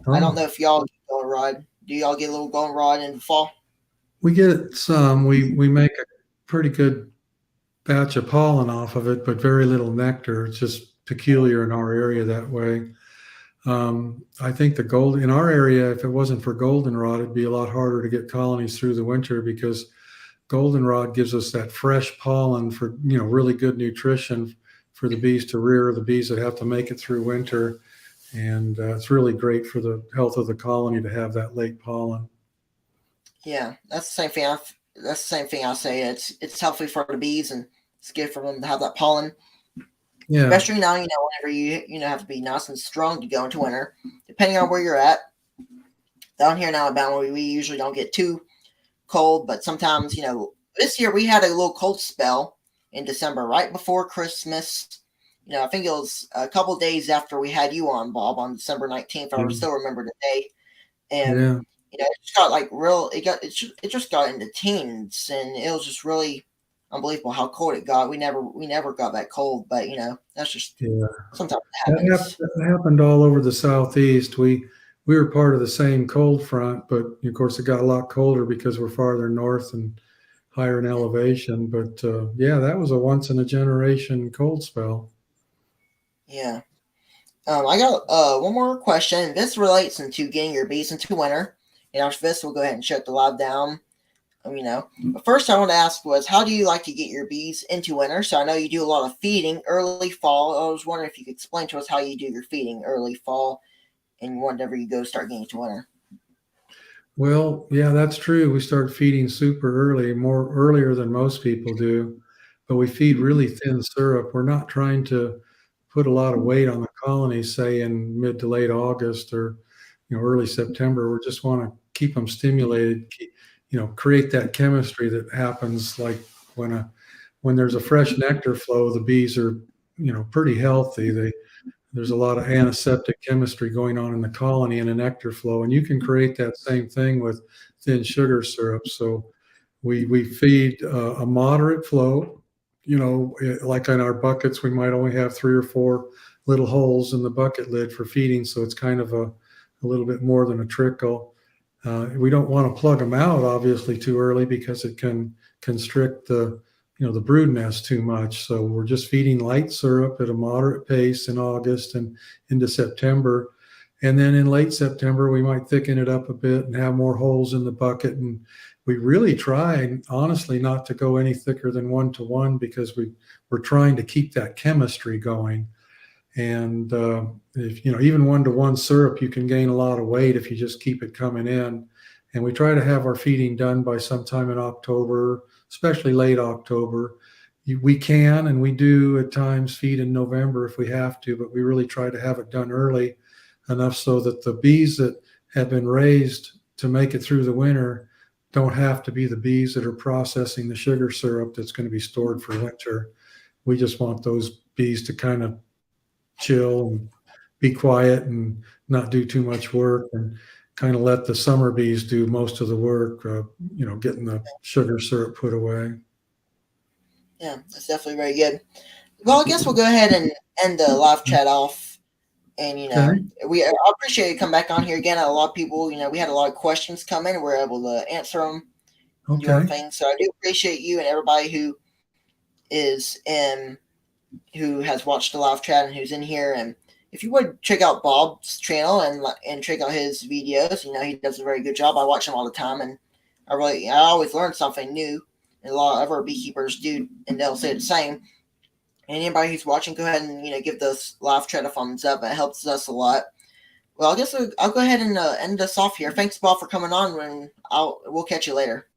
I don't know if y'all get goldenrod. Do y'all get a little goldenrod in the fall? We get some. We make a pretty good batch of pollen off of it, but very little nectar. It's just peculiar in our area that way. I think the gold in our area, if it wasn't for goldenrod, it'd be a lot harder to get colonies through the winter, because goldenrod gives us that fresh pollen for really good nutrition for the bees to rear, the bees that have to make it through winter, and it's really great for the health of the colony to have that late pollen. Yeah, that's the same thing. That's the same thing I say. It's healthy for the bees, and it's good for them to have that pollen. Yeah. Especially now, whenever you have to be nice and strong to go into winter, depending on where you're at. Down here in Alabama, we usually don't get too cold, but sometimes, this year we had a little cold spell in December, right before Christmas. I think it was a couple days after we had you on, Bob, on December 19th. I still remember the day. And it just got it just got into teens, and it was just really unbelievable how cold it got. We never got that cold, but that's just sometimes it happens. That happened all over the Southeast. We were part of the same cold front, but of course it got a lot colder because we're farther north and higher in elevation. But that was a once in a generation cold spell. Yeah. I got one more question. This relates into getting your bees into winter. And after this, we'll go ahead and shut the live down. But first I want to ask was, how do you like to get your bees into winter? So I know you do a lot of feeding early fall. I was wondering if you could explain to us how you do your feeding early fall and whenever you go start getting to winter. Well, yeah, that's true. We start feeding super early, more earlier than most people do, but we feed really thin syrup. We're not trying to put a lot of weight on the colony, say in mid to late August or early September. We just want to keep them stimulated, create that chemistry that happens like when there's a fresh nectar flow, the bees are pretty healthy. There's a lot of antiseptic chemistry going on in the colony in a nectar flow, and you can create that same thing with thin sugar syrup. So we feed a moderate flow. Like in our buckets, we might only have 3 or 4 little holes in the bucket lid for feeding, so it's kind of a little bit more than a trickle. We don't want to plug them out, obviously, too early, because it can constrict the brood nest too much. So we're just feeding light syrup at a moderate pace in August and into September. And then in late September, we might thicken it up a bit and have more holes in the bucket. And we really try, honestly, not to go any thicker than 1-to-1, because we're trying to keep that chemistry going. And if even 1-to-1 syrup, you can gain a lot of weight if you just keep it coming in. And we try to have our feeding done by sometime in October, especially late October. We can and we do at times feed in November if we have to, but we really try to have it done early enough so that the bees that have been raised to make it through the winter don't have to be the bees that are processing the sugar syrup that's going to be stored for winter. We just want those bees to kind of chill and be quiet and not do too much work, and kind of let the summer bees do most of the work, getting the sugar syrup put away. Yeah, that's definitely very good. Well, I guess we'll go ahead and end the live chat off. And, Okay. I appreciate you come back on here again. A lot of people, we had a lot of questions come in. We're able to answer them and do Okay. everything. So I do appreciate you and everybody who has watched the live chat and who's in here. And if you would check out Bob's channel and check out his videos, he does a very good job. I watch him all the time, and I always learn something new. And a lot of other beekeepers do, and they'll say the same. And anybody who's watching, go ahead and give this live chat a thumbs up. It helps us a lot. Well, I guess I'll go ahead and end us off here. Thanks, Bob, for coming on. And we'll catch you later.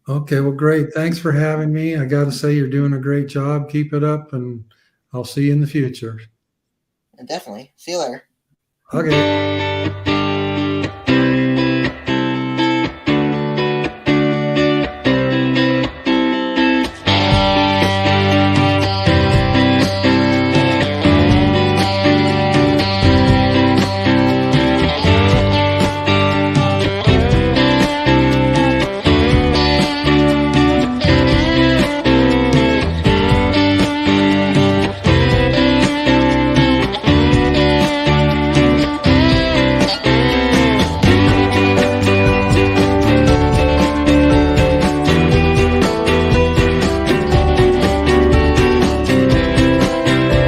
Okay, well, great. Thanks for having me. I got to say, you're doing a great job. Keep it up, and I'll see you in the future. And definitely. See you later. Okay.